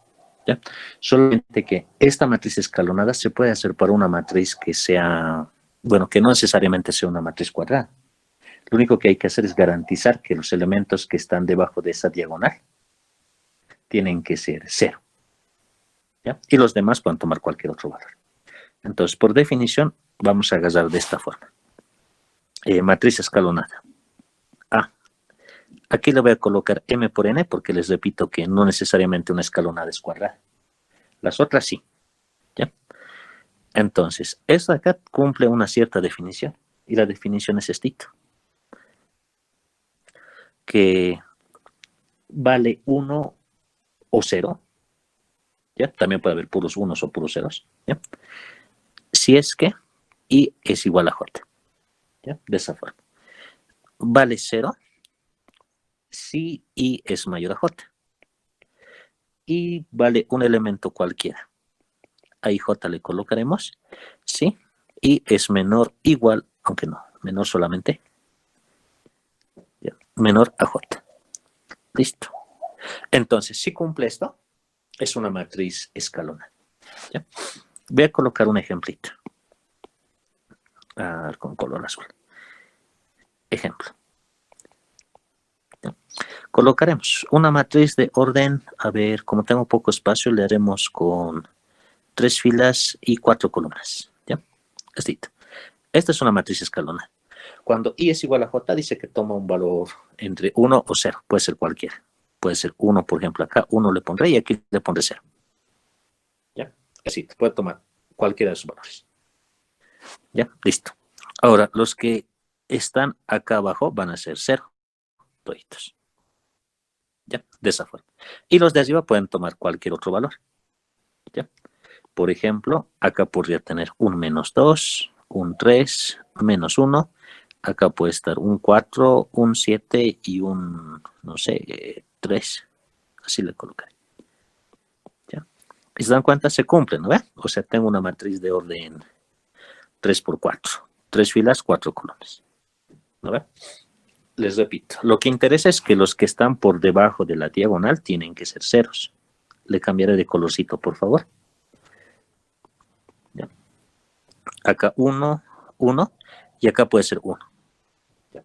¿ya? Solamente que esta matriz escalonada se puede hacer para una matriz que sea, bueno, que no necesariamente sea una matriz cuadrada. Lo único que hay que hacer es garantizar que los elementos que están debajo de esa diagonal tienen que ser 0, ¿ya? Y los demás pueden tomar cualquier otro valor. Entonces, por definición, vamos a agarrar de esta forma. Matriz escalonada. A. Aquí le voy a colocar m por n porque les repito que no necesariamente una escalonada es cuadrada. Las otras sí, ¿ya? Entonces, esta de acá cumple una cierta definición. Y la definición es estito. Que vale 1 o 0. ¿Ya? También puede haber puros unos o puros ceros. ¿Ya? Si es que i es igual a j. ¿Ya? De esa forma. Vale 0 si i es mayor a j. Y vale un elemento cualquiera. Ahí j le colocaremos si i es menor o igual, aunque no, menor solamente, ¿ya? Menor a j. Listo. Entonces, si cumple esto, es una matriz escalonada. ¿Ya? Voy a colocar un ejemplito. Con color azul. Ejemplo. ¿Ya? Colocaremos una matriz de orden, a ver, como tengo poco espacio, le haremos con 3 filas y 4 columnas. ¿Ya? Listo. Esta es una matriz escalonada. Cuando i es igual a j, dice que toma un valor entre 1 o 0. Puede ser cualquiera. Puede ser 1, por ejemplo, acá 1 le pondré y aquí le pondré 0. ¿Ya? Así, puede tomar cualquiera de esos valores. ¿Ya? Listo. Ahora, los que están acá abajo van a ser 0. Toditos. ¿Ya? De esa forma. Y los de arriba pueden tomar cualquier otro valor. ¿Ya? Por ejemplo, acá podría tener un menos 2, un 3, menos 1. Acá puede estar un 4, un 7 y un, no sé, 3. Así le colocaré. ¿Ya? ¿Se dan cuenta? Se cumple, ¿no ve? O sea, tengo una matriz de orden 3 por 4. 3 filas, 4 columnas. ¿No ve? Les repito, lo que interesa es que los que están por debajo de la diagonal tienen que ser ceros. Le cambiaré de colorcito, por favor. ¿Ya? Acá 1, 1 y acá puede ser 1. ¿Ya?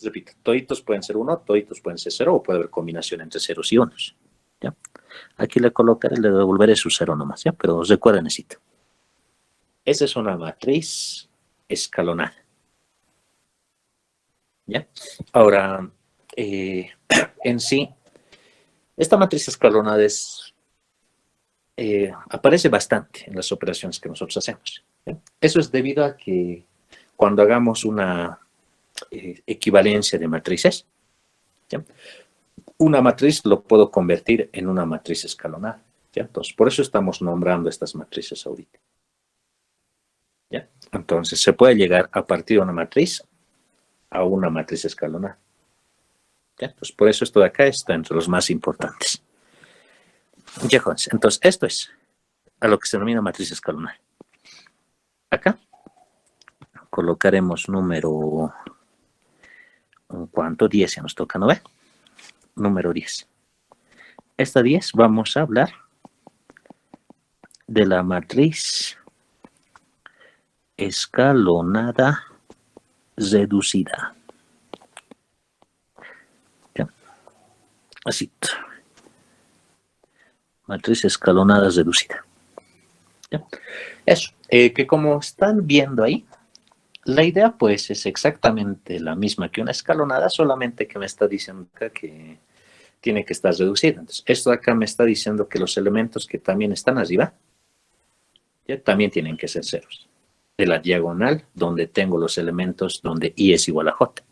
Repito, toditos pueden ser 1, toditos pueden ser 0 o puede haber combinación entre ceros y unos. ¿Ya? Aquí le colocaré, le devolveré su 0 nomás, ¿ya? Pero recuerden, necesito. Esa es una matriz escalonada. ¿Ya? Ahora, en sí, esta matriz escalonada aparece bastante en las operaciones que nosotros hacemos. ¿Ya? Eso es debido a que cuando hagamos una equivalencia de matrices, ¿ya? Una matriz lo puedo convertir en una matriz escalonada. ¿Ya? Entonces, por eso estamos nombrando estas matrices ahorita. ¿Ya? Entonces, se puede llegar a partir de una matriz a una matriz escalonada. ¿Ya? Entonces, por eso esto de acá está entre los más importantes. Ya, jóvenes. Entonces, esto es a lo que se denomina matriz escalonada. Acá colocaremos número, ¿cuánto? 10 ya nos toca, ¿no ve? Número 10. Esta 10 vamos a hablar de la matriz escalonada reducida. ¿Ya? Así. Matriz escalonada reducida. ¿Ya? Eso. Que como están viendo ahí, la idea pues es exactamente la misma que una escalonada, solamente que me está diciendo acá que tiene que estar reducida. Entonces, esto de acá me está diciendo que los elementos que también están arriba, ¿ya? También tienen que ser ceros. De la diagonal, donde tengo los elementos donde i es igual a j.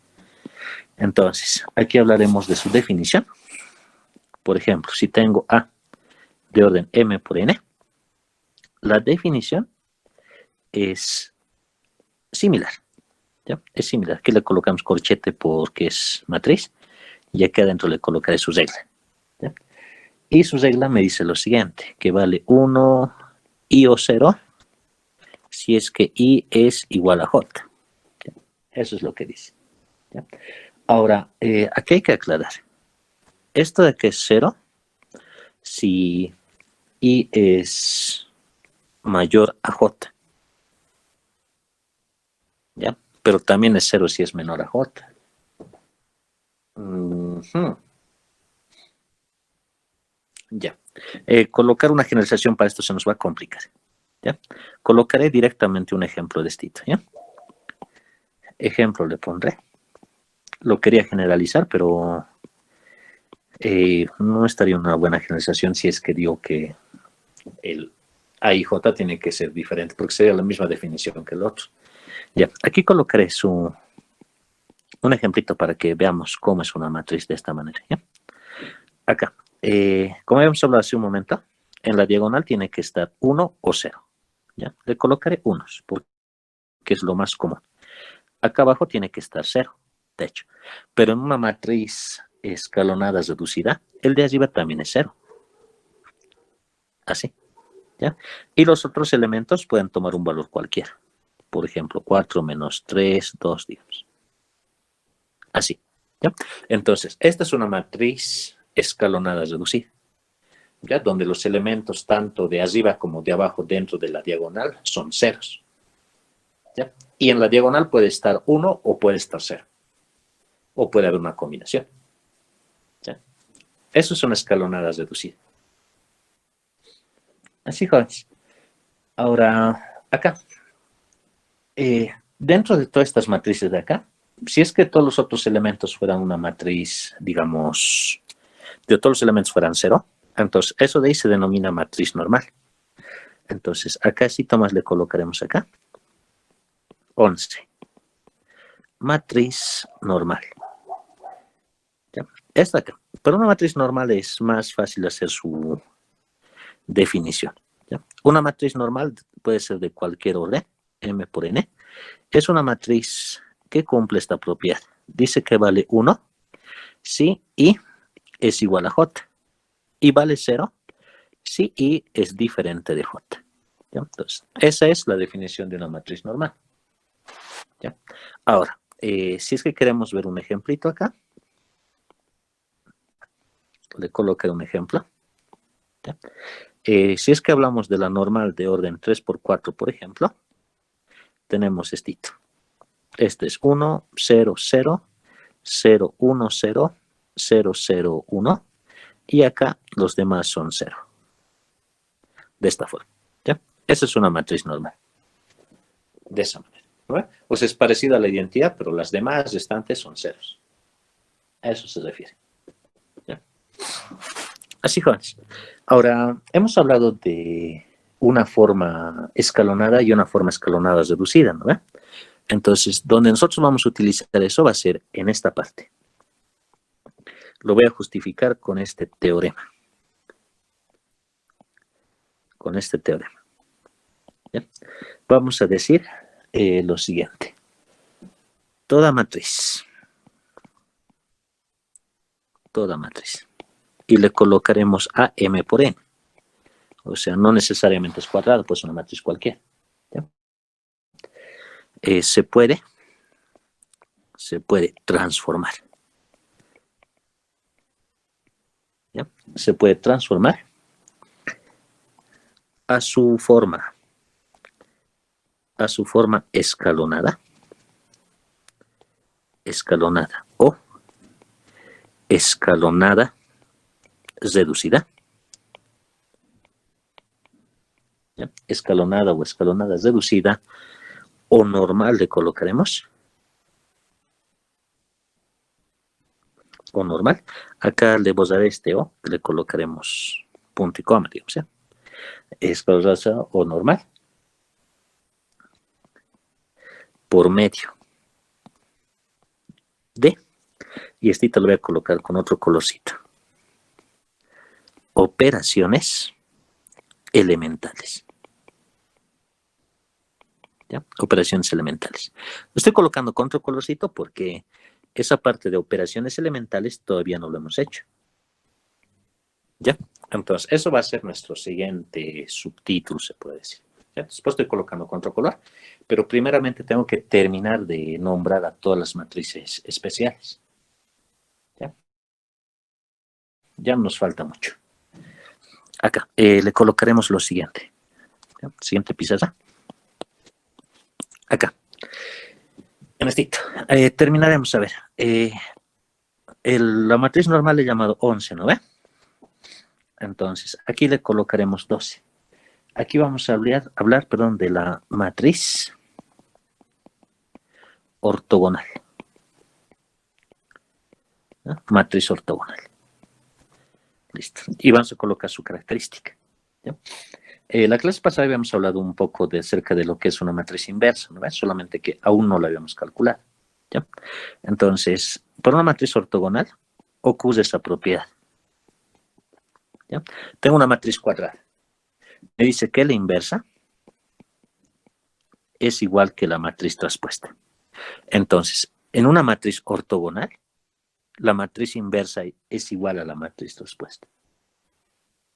Entonces, aquí hablaremos de su definición. Por ejemplo, si tengo a de orden m por n, la definición es similar. ¿Ya? Es similar. Aquí le colocamos corchete porque es matriz y aquí adentro le colocaré su regla. ¿Ya? Y su regla me dice lo siguiente, que vale 1 i o 0 si es que i es igual a j. Eso es lo que dice. ¿Ya? Ahora, aquí hay que aclarar. Esto de que es 0, si I es mayor a J. ¿Ya? Pero también es 0 si es menor a J. Ya. Colocar una generalización para esto se nos va a complicar. ¿Ya? Colocaré directamente un ejemplo de esto. ¿Ya? Ejemplo le pondré. Lo quería generalizar, pero no estaría una buena generalización si es que digo que el A y J tiene que ser diferente, porque sería la misma definición que el otro. Ya, aquí colocaré un ejemplito para que veamos cómo es una matriz de esta manera. ¿Ya? Acá, como habíamos hablado hace un momento, en la diagonal tiene que estar 1 o 0. ¿Ya? Le colocaré unos, porque es lo más común. Acá abajo tiene que estar 0, de hecho. Pero en una matriz escalonada reducida, el de arriba también es 0. Así. ¿Ya? Y los otros elementos pueden tomar un valor cualquiera. Por ejemplo, 4 menos 3, 2, digamos. Así. ¿Ya? Entonces, esta es una matriz escalonada reducida. ¿Ya? Donde los elementos tanto de arriba como de abajo dentro de la diagonal son ceros. ¿Ya? Y en la diagonal puede estar 1 o puede estar 0. O puede haber una combinación. ¿Ya? Eso es una escalonada reducida. Así, jóvenes. Ahora, acá. Dentro de todas estas matrices de acá, si es que todos los otros elementos fueran una matriz, digamos, de todos los elementos fueran 0, entonces eso de ahí se denomina matriz normal. Entonces, acá sí, Tomás, le colocaremos acá 11. Matriz normal. ¿Ya? Esta acá. Pero una matriz normal es más fácil hacer su definición. ¿Ya? Una matriz normal puede ser de cualquier orden, M por N. Es una matriz que cumple esta propiedad. Dice que vale 1 si I es igual a J. Y vale 0 si I es diferente de J. ¿Ya? Entonces, esa es la definición de una matriz normal. ¿Ya? Ahora, si es que queremos ver un ejemplito acá, le coloqué un ejemplo. ¿Ya? Si es que hablamos de la normal de orden 3×4, por ejemplo, tenemos estito. Este es 1, 0, 0, 0, 1, 0, 0, 0, 1. Y acá los demás son 0. De esta forma. ¿Ya? Esa es una matriz normal. De esa manera. ¿No? Pues es parecida a la identidad, pero las demás restantes son ceros. A eso se refiere. ¿Ya? Así, jóvenes. Ahora, hemos hablado de una forma escalonada y una forma escalonada reducida, ¿no? Entonces, donde nosotros vamos a utilizar eso va a ser en esta parte. Lo voy a justificar con este teorema. Con este teorema. ¿Ya? Vamos a decir lo siguiente. Toda matriz. Y le colocaremos a M por N. O sea, no necesariamente es cuadrado, pues una matriz cualquiera. ¿Ya? Se puede transformar. ¿Ya? Se puede transformar a su forma escalonada o escalonada reducida. ¿Ya? Escalonada o escalonada reducida o normal le colocaremos. O normal. Acá le borraré este O, le colocaremos punto y coma, digamos, ¿ya? Escalonada o normal. Por medio de, y este lo voy a colocar con otro colorcito. Operaciones elementales. ¿Ya? Operaciones elementales. Lo estoy colocando con otro colorcito porque esa parte de operaciones elementales todavía no lo hemos hecho. ¿Ya? Entonces, eso va a ser nuestro siguiente subtítulo, se puede decir. ¿Ya? Después estoy colocando con otro color, pero primeramente tengo que terminar de nombrar a todas las matrices especiales. ¿Ya? Ya nos falta mucho. Acá le colocaremos lo siguiente. ¿Ya? Siguiente pizarra. Acá. En este. Terminaremos, a ver. La matriz normal es llamado 11, ¿no ve? Entonces, aquí le colocaremos 12. Aquí vamos a hablar, de la matriz ortogonal. ¿No? Matriz ortogonal. Listo. Y vamos a colocar su característica. ¿Ya? La clase pasada habíamos hablado un poco acerca de lo que es una matriz inversa, ¿no? Solamente que aún no la habíamos calculado. ¿Ya? Entonces, para una matriz ortogonal ocurre esa propiedad. ¿Ya? Tengo una matriz cuadrada. Me dice que la inversa es igual que la matriz traspuesta. Entonces, en una matriz ortogonal, la matriz inversa es igual a la matriz traspuesta.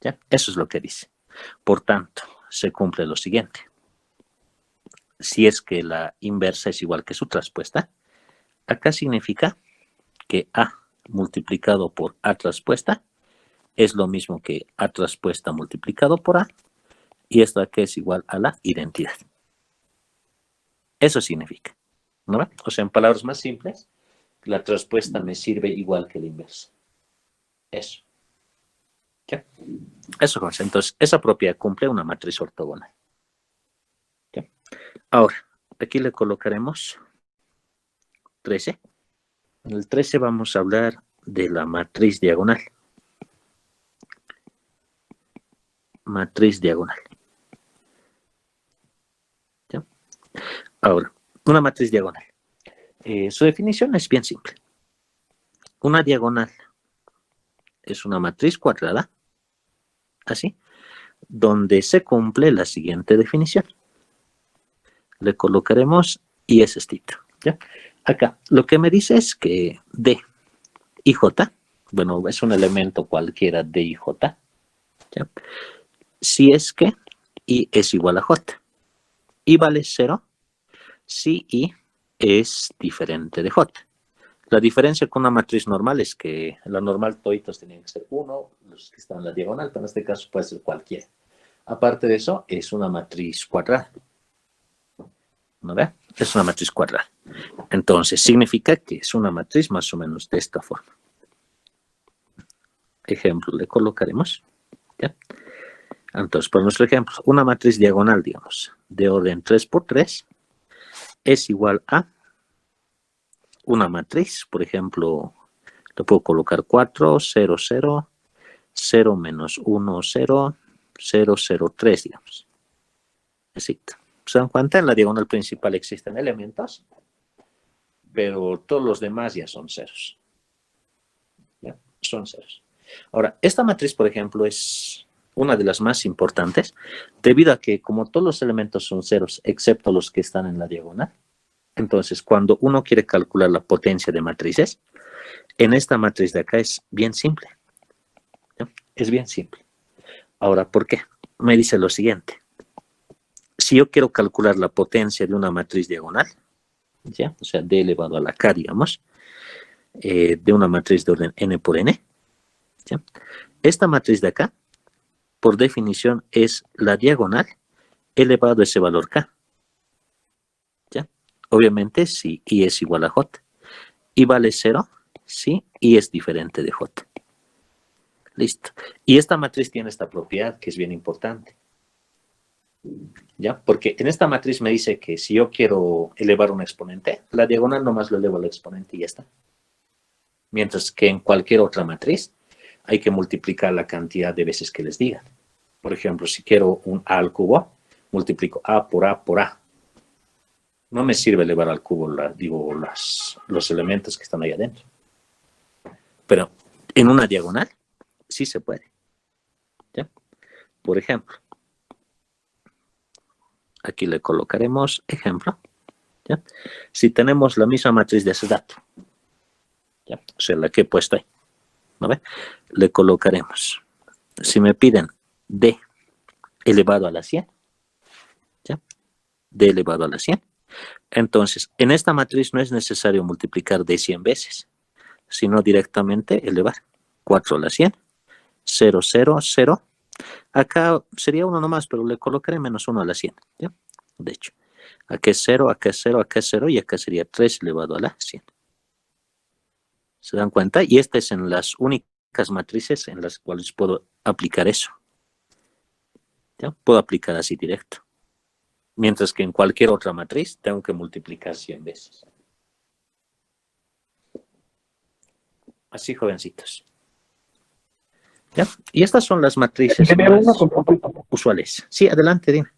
¿Ya? Eso es lo que dice. Por tanto, se cumple lo siguiente. Si es que la inversa es igual que su traspuesta, acá significa que A multiplicado por A traspuesta es lo mismo que A traspuesta multiplicado por A, y esto acá es igual a la identidad. Eso significa, ¿no? O sea, en palabras más simples, la traspuesta me sirve igual que la inversa. Eso. ¿Ya? Eso, José. Entonces, esa propiedad cumple una matriz ortogonal. ¿Ya? Ahora, aquí le colocaremos 13. En el 13 vamos a hablar de la matriz diagonal. Matriz diagonal. ¿Ya? Ahora, una matriz diagonal. Su definición es bien simple. Una diagonal es una matriz cuadrada, así, donde se cumple la siguiente definición. Le colocaremos y es estito. ¿Ya? Acá, lo que me dice es que D y J, bueno, es un elemento cualquiera D y J, ¿ya? Si es que I es igual a J. I vale 0 si I es diferente de J. La diferencia con una matriz normal es que la normal toditos tienen que ser 1, los que están en la diagonal, pero en este caso puede ser cualquiera. Aparte de eso, es una matriz cuadrada. ¿No ve? Es una matriz cuadrada. Entonces, significa que es una matriz más o menos de esta forma. Ejemplo, le colocaremos. ¿Ya? Entonces, por nuestro ejemplo, una matriz diagonal, digamos, de orden 3 por 3, es igual a una matriz, por ejemplo, le puedo colocar 4, 0, 0, 0 menos 1, 0, 0, 0, 3, digamos. Así. ¿Se dan cuenta? En la diagonal principal existen elementos, pero todos los demás ya son ceros. ¿Ya? Son ceros. Ahora, esta matriz, por ejemplo, es una de las más importantes, debido a que como todos los elementos son ceros, excepto los que están en la diagonal, entonces cuando uno quiere calcular la potencia de matrices, en esta matriz de acá es bien simple. ¿Ya? Es bien simple. Ahora, ¿por qué? Me dice lo siguiente. Si yo quiero calcular la potencia de una matriz diagonal, ¿ya? O sea, d elevado a la k, digamos, de una matriz de orden n por n, ¿ya? Esta matriz de acá, por definición, es la diagonal elevado a ese valor k. ¿Ya? Obviamente, si i es igual a j. I vale 0, si i es diferente de j. Listo. Y esta matriz tiene esta propiedad que es bien importante. ¿Ya? Porque en esta matriz me dice que si yo quiero elevar un exponente, la diagonal nomás lo elevo al exponente y ya está. Mientras que en cualquier otra matriz hay que multiplicar la cantidad de veces que les digan. Por ejemplo, si quiero un a al cubo, multiplico a por a por a. No me sirve elevar al cubo los elementos que están ahí adentro. Pero en una diagonal sí se puede. ¿Ya? Por ejemplo, aquí le colocaremos ejemplo. ¿Ya? Si tenemos la misma matriz de ese dato, ¿ya? O sea, la que he puesto ahí, ¿no ve? Le colocaremos. Si me piden d elevado a la 100, d elevado a la 100. Entonces, en esta matriz no es necesario multiplicar d 100 veces, sino directamente elevar 4 a la 100, 0, 0, 0. Acá sería 1 nomás, pero le colocaré menos 1 a la 100, ¿ya? De hecho, acá es 0, acá es 0, acá es 0, y acá sería 3 elevado a la 100. ¿Se dan cuenta? Y esta es en las únicas matrices en las cuales puedo aplicar eso. ¿Ya? Puedo aplicar así directo. Mientras que en cualquier otra matriz tengo que multiplicar 100 veces. Así, jovencitos. ¿Ya? Y estas son las matrices más usuales. Sí, adelante, dime.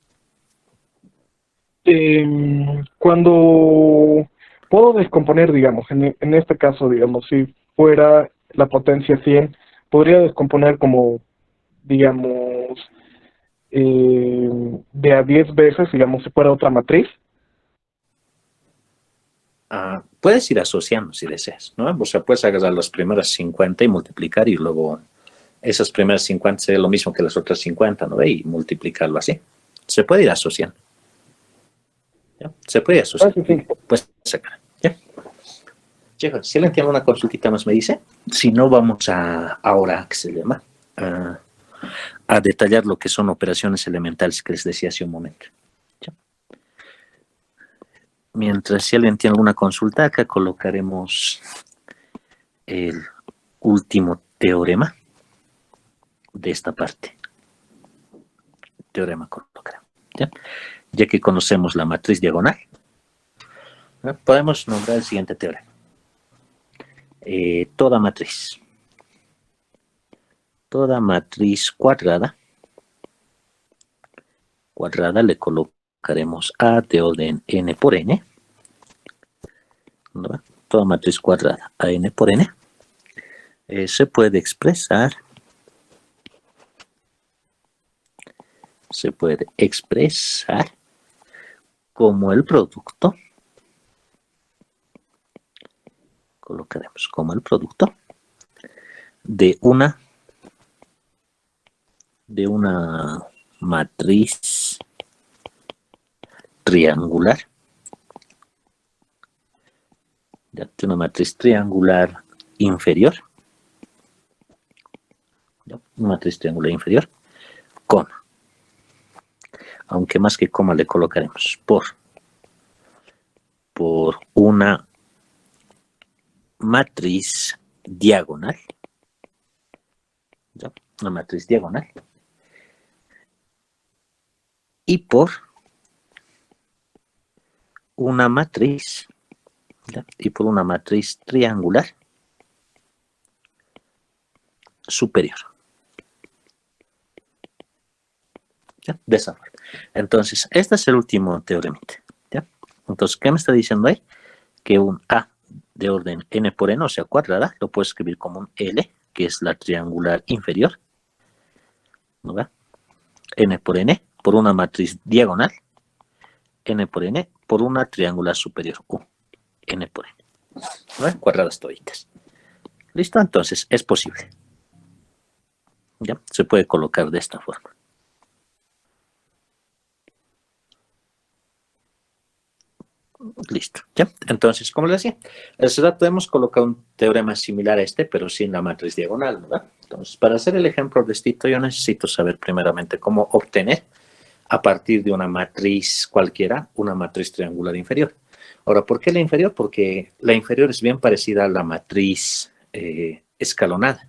Cuando puedo descomponer, digamos, en este caso, digamos, si fuera la potencia 100, podría descomponer como, digamos, de a 10 veces, digamos, si fuera otra matriz. Puedes ir asociando si deseas, ¿no? O sea, puedes agarrar las primeras 50 y multiplicar, y luego esas primeras 50 sería lo mismo que las otras 50, ¿no? Y multiplicarlo así. Se puede ir asociando. ¿Ya? Se puede asociar. Sí. Pues sacar. ¿Ya? Checa, si alguien tiene una consultita más me dice. Si no, vamos ahora, ¿qué se llama? A detallar lo que son operaciones elementales que les decía hace un momento. ¿Ya? Mientras si alguien tiene alguna consulta, acá colocaremos el último teorema de esta parte. Teorema colocaremos. Ya que conocemos la matriz diagonal, ¿no? Podemos nombrar el siguiente teorema. Toda matriz cuadrada le colocaremos A de orden n por n, ¿no? Toda matriz cuadrada a n por n se puede expresar como el producto, colocaremos como el producto de una matriz triangular, de una matriz triangular inferior, una matriz triangular inferior, coma, aunque más que coma le colocaremos por una matriz diagonal, ¿ya? Una matriz diagonal, y por una matriz, ¿ya? Y por una matriz triangular superior. ¿Ya? De esa forma. Entonces, este es el último teoremita. ¿Ya? Entonces, ¿qué me está diciendo ahí? Que un A de orden n por n, o sea, cuadrada, lo puedo escribir como un L, que es la triangular inferior, ¿no ve? N por n, por una matriz diagonal, n por n, por una triangular superior, U, n por n. ¿No ve? Cuadradas toditas. ¿Listo? Entonces, es posible. ¿Ya? Se puede colocar de esta forma. Listo, ¿ya? Entonces, como les decía, hace rato hemos colocado un teorema similar a este, pero sin la matriz diagonal, ¿verdad? Entonces, para hacer el ejemplo de esto, yo necesito saber primeramente cómo obtener, a partir de una matriz cualquiera, una matriz triangular inferior. Ahora, ¿por qué la inferior? Porque la inferior es bien parecida a la matriz escalonada.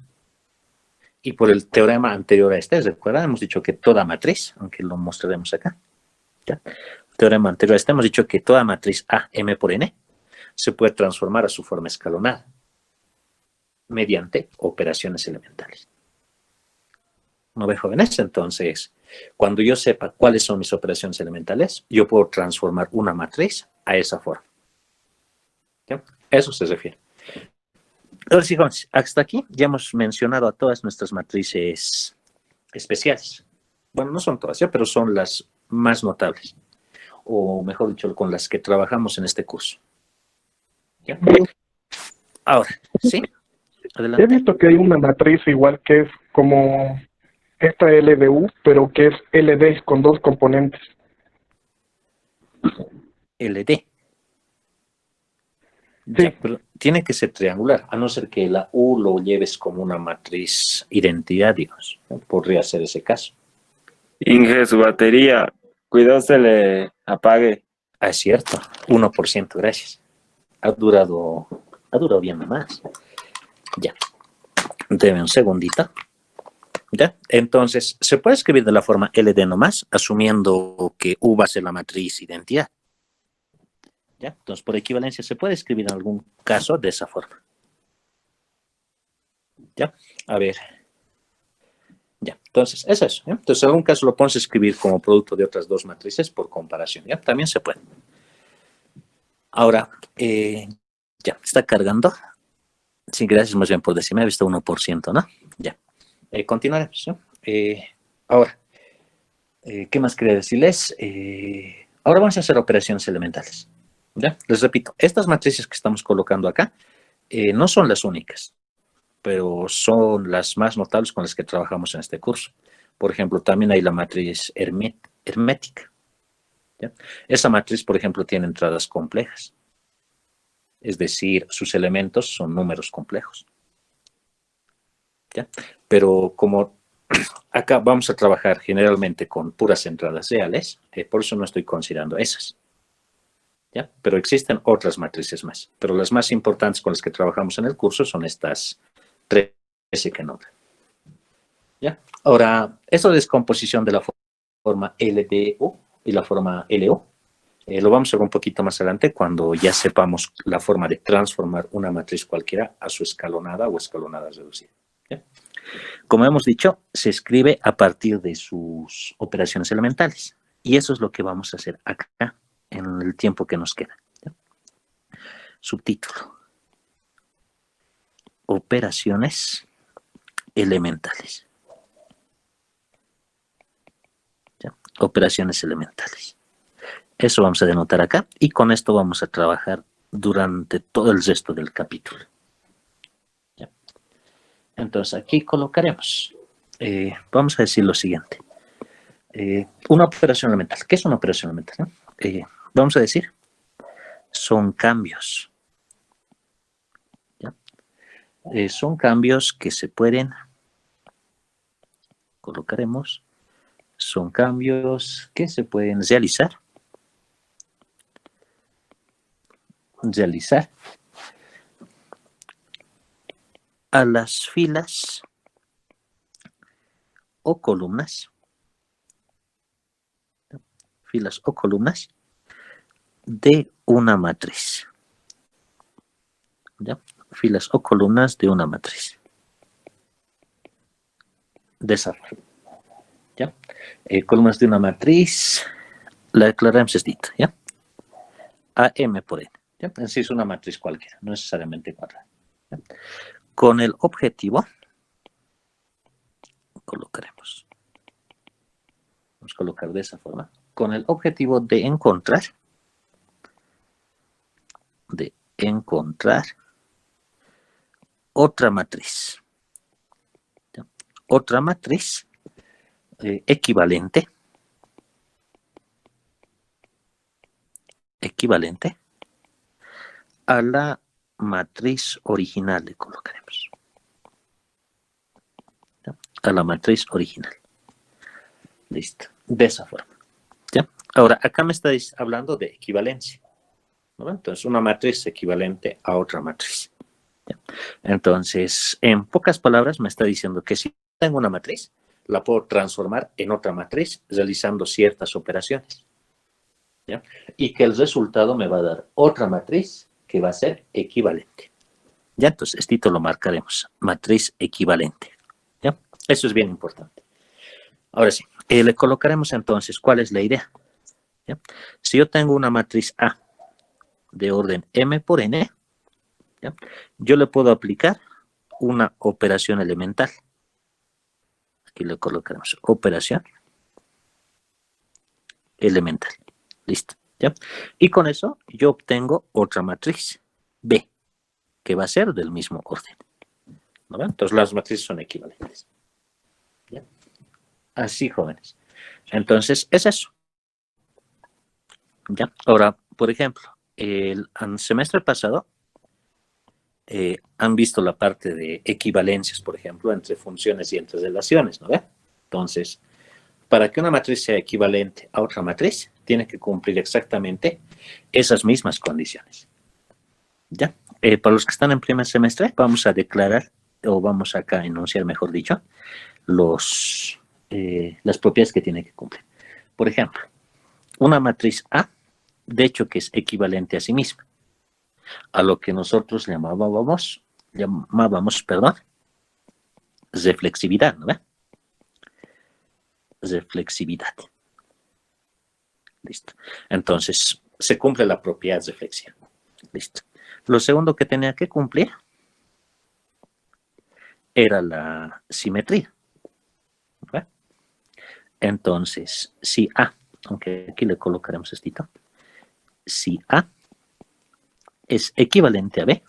Y por el teorema anterior a este, ¿recuerdan? Hemos dicho que toda matriz, aunque lo mostraremos acá, ¿ya? Teorema anterior a este, hemos dicho que toda matriz A, M por N, se puede transformar a su forma escalonada mediante operaciones elementales. ¿No ve, jóvenes? Entonces, cuando yo sepa cuáles son mis operaciones elementales, yo puedo transformar una matriz a esa forma. ¿Ya? Eso se refiere. Ahora sí, jóvenes, hasta aquí ya hemos mencionado a todas nuestras matrices especiales. Bueno, no son todas, ¿ya? Pero son las más notables, o mejor dicho, con las que trabajamos en este curso. ¿Ya? Ahora, ¿sí? Adelante. He visto que hay una matriz igual que es como esta L de U, pero que es LD con dos componentes. LD. Sí. Ya, pero tiene que ser triangular, a no ser que la U lo lleves como una matriz identidad, digamos. ¿No? Podría ser ese caso. Inge, su batería. Cuidado se le apague. Ah, es cierto, 1%, gracias. Ha durado bien nomás. Ya, deme un segundito. ¿Ya? Entonces, se puede escribir de la forma LD nomás, asumiendo que U va a ser la matriz identidad. ¿Ya? Entonces, por equivalencia, se puede escribir en algún caso de esa forma. ¿Ya? A ver. Ya, entonces, es eso. ¿Ya? Entonces, en algún caso lo puedes escribir como producto de otras dos matrices por comparación. ¿Ya? También se puede. Ahora, ya, está cargando. Sí, gracias más bien por decirme, he visto 1%, ¿no? Ya. Continuaremos, ¿no? Ahora, ¿qué más quería decirles? Ahora vamos a hacer operaciones elementales. ¿Ya? Les repito, estas matrices que estamos colocando acá no son las únicas, pero son las más notables con las que trabajamos en este curso. Por ejemplo, también hay la matriz hermética. ¿Ya? Esa matriz, por ejemplo, tiene entradas complejas. Es decir, sus elementos son números complejos. ¿Ya? Pero como acá vamos a trabajar generalmente con puras entradas reales, por eso no estoy considerando esas. ¿Ya? Pero existen otras matrices más. Pero las más importantes con las que trabajamos en el curso son estas 13 que nombran. ¿Ya? Ahora, esta descomposición de la forma LDO y la forma LO, lo vamos a ver un poquito más adelante cuando ya sepamos la forma de transformar una matriz cualquiera a su escalonada o escalonada reducida. ¿Ya? Como hemos dicho, se escribe a partir de sus operaciones elementales. Y eso es lo que vamos a hacer acá en el tiempo que nos queda. ¿Ya? Subtítulo. Operaciones elementales. ¿Ya? Operaciones elementales. Eso vamos a denotar acá y con esto vamos a trabajar durante todo el resto del capítulo. ¿Ya? Entonces aquí colocaremos, vamos a decir lo siguiente. Una operación elemental. ¿Qué es una operación elemental? Vamos a decir, son cambios. ¿Ya? Son cambios que se pueden, colocaremos, son cambios que se pueden realizar a las filas o columnas, de una matriz. ¿Ya? Filas o columnas de una matriz. De esa forma. ¿Ya? Columnas de una matriz, la declaramos esta, ¿ya? AM por N. ¿Ya? En sí es una matriz cualquiera, no necesariamente cuadrada. ¿Ya? Con el objetivo, colocaremos. Vamos a colocar de esa forma. Con el objetivo de encontrar otra matriz. ¿Ya? Otra matriz equivalente a la matriz original, le colocaremos. ¿Ya? A la matriz original. Listo. De esa forma. ¿Ya? Ahora, acá me estáis hablando de equivalencia. ¿No? Entonces, una matriz equivalente a otra matriz. ¿Ya? Entonces, en pocas palabras, me está diciendo que si tengo una matriz, la puedo transformar en otra matriz realizando ciertas operaciones. ¿Ya? Y que el resultado me va a dar otra matriz que va a ser equivalente. ¿Ya? Entonces, esto lo marcaremos, matriz equivalente. ¿Ya? Eso es bien importante. Ahora sí, le colocaremos entonces, ¿cuál es la idea? ¿Ya? Si yo tengo una matriz A de orden M por N, ¿ya? Yo le puedo aplicar una operación elemental. Aquí le colocaremos operación elemental. Listo. ¿Ya? Y con eso yo obtengo otra matriz B, que va a ser del mismo orden. ¿No? Entonces las matrices son equivalentes. ¿Ya? Así, jóvenes. Entonces es eso. ¿Ya? Ahora, por ejemplo, el semestre pasado han visto la parte de equivalencias, por ejemplo, entre funciones y entre relaciones, ¿no ve? Entonces, para que una matriz sea equivalente a otra matriz, tiene que cumplir exactamente esas mismas condiciones. ¿Ya? Para los que están en primer semestre, vamos a declarar, o vamos acá a enunciar, mejor dicho, las propiedades que tiene que cumplir. Por ejemplo, una matriz A, de hecho que es equivalente a sí misma, a lo que nosotros llamábamos, reflexividad, ¿no ve? Reflexividad. Listo. Entonces, se cumple la propiedad reflexiva. Listo. Lo segundo que tenía que cumplir era la simetría. ¿Ve? Entonces, si A, aunque aquí le colocaremos esto, si A es equivalente a B,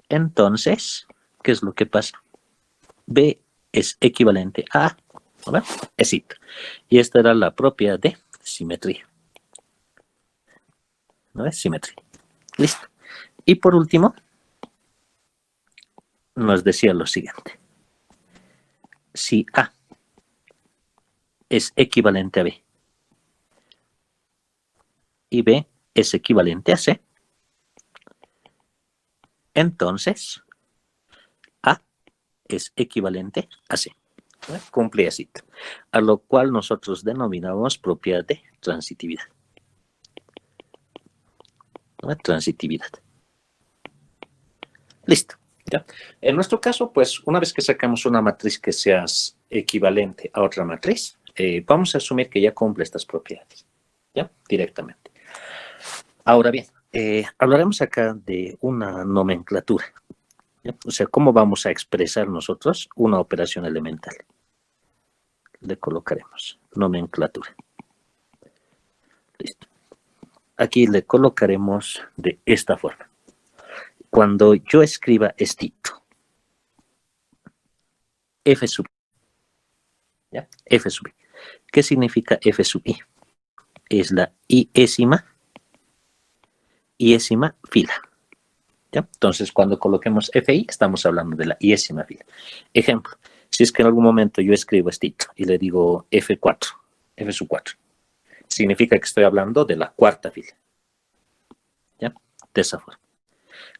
entonces, ¿qué es lo que pasa? B es equivalente a A, ¿no? Éxito. Y esta era la propiedad de simetría. ¿No es? Simetría. Listo. Y por último, nos decía lo siguiente. Si A es equivalente a B y B es equivalente a C, entonces A es equivalente a C. ¿No? Cumple así. A lo cual nosotros denominamos propiedad de transitividad. ¿No? Transitividad. Listo. ¿Ya? En nuestro caso, pues, una vez que sacamos una matriz que sea equivalente a otra matriz, vamos a asumir que ya cumple estas propiedades. ¿Ya? Directamente. Ahora bien, hablaremos acá de una nomenclatura. ¿Ya? O sea, ¿cómo vamos a expresar nosotros una operación elemental? Le colocaremos nomenclatura. Listo. Aquí le colocaremos de esta forma. Cuando yo escriba estito, f sub i, ¿ya? F sub i. ¿Qué significa f sub i? Es la iésima fila. ¿Ya? Entonces, cuando coloquemos fi, estamos hablando de la iésima fila. Ejemplo, si es que en algún momento yo escribo estito y le digo f4, f sub 4, significa que estoy hablando de la cuarta fila. ¿Ya? De esa forma.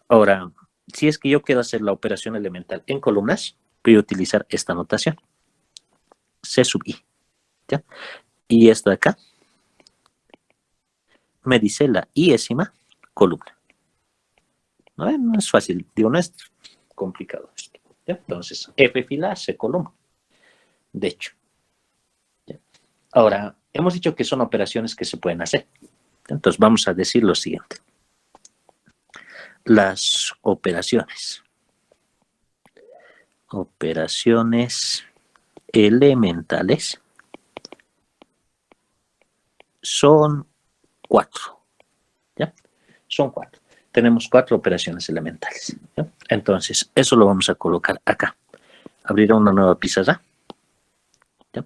Ahora, si es que yo quiero hacer la operación elemental en columnas, voy a utilizar esta notación. C sub i. ¿Ya? Y esta de acá me dice la iésima columna. ¿No? No es fácil, digo, no es complicado esto. ¿Ya? Entonces, F fila, C columna. De hecho. ¿Ya? Ahora, hemos dicho que son operaciones que se pueden hacer. Entonces, vamos a decir lo siguiente. Las operaciones elementales son 4. ¿Ya? Son 4. Tenemos 4 operaciones elementales. ¿Ya? Entonces, eso lo vamos a colocar acá. Abriré una nueva pizarra. ¿Ya?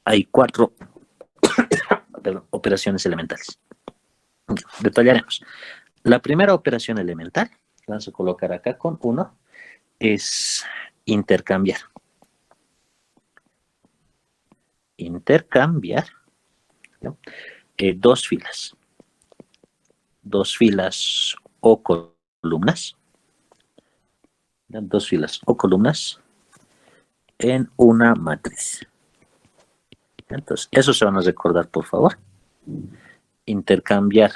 Hay 4 operaciones elementales. Detallaremos. La primera operación elemental, la vamos a colocar acá con 1, es intercambiar. Intercambiar, ¿no? 2 filas. 2 filas o columnas. ¿Ya? 2 filas o columnas en una matriz. Entonces, eso se van a recordar, por favor. Intercambiar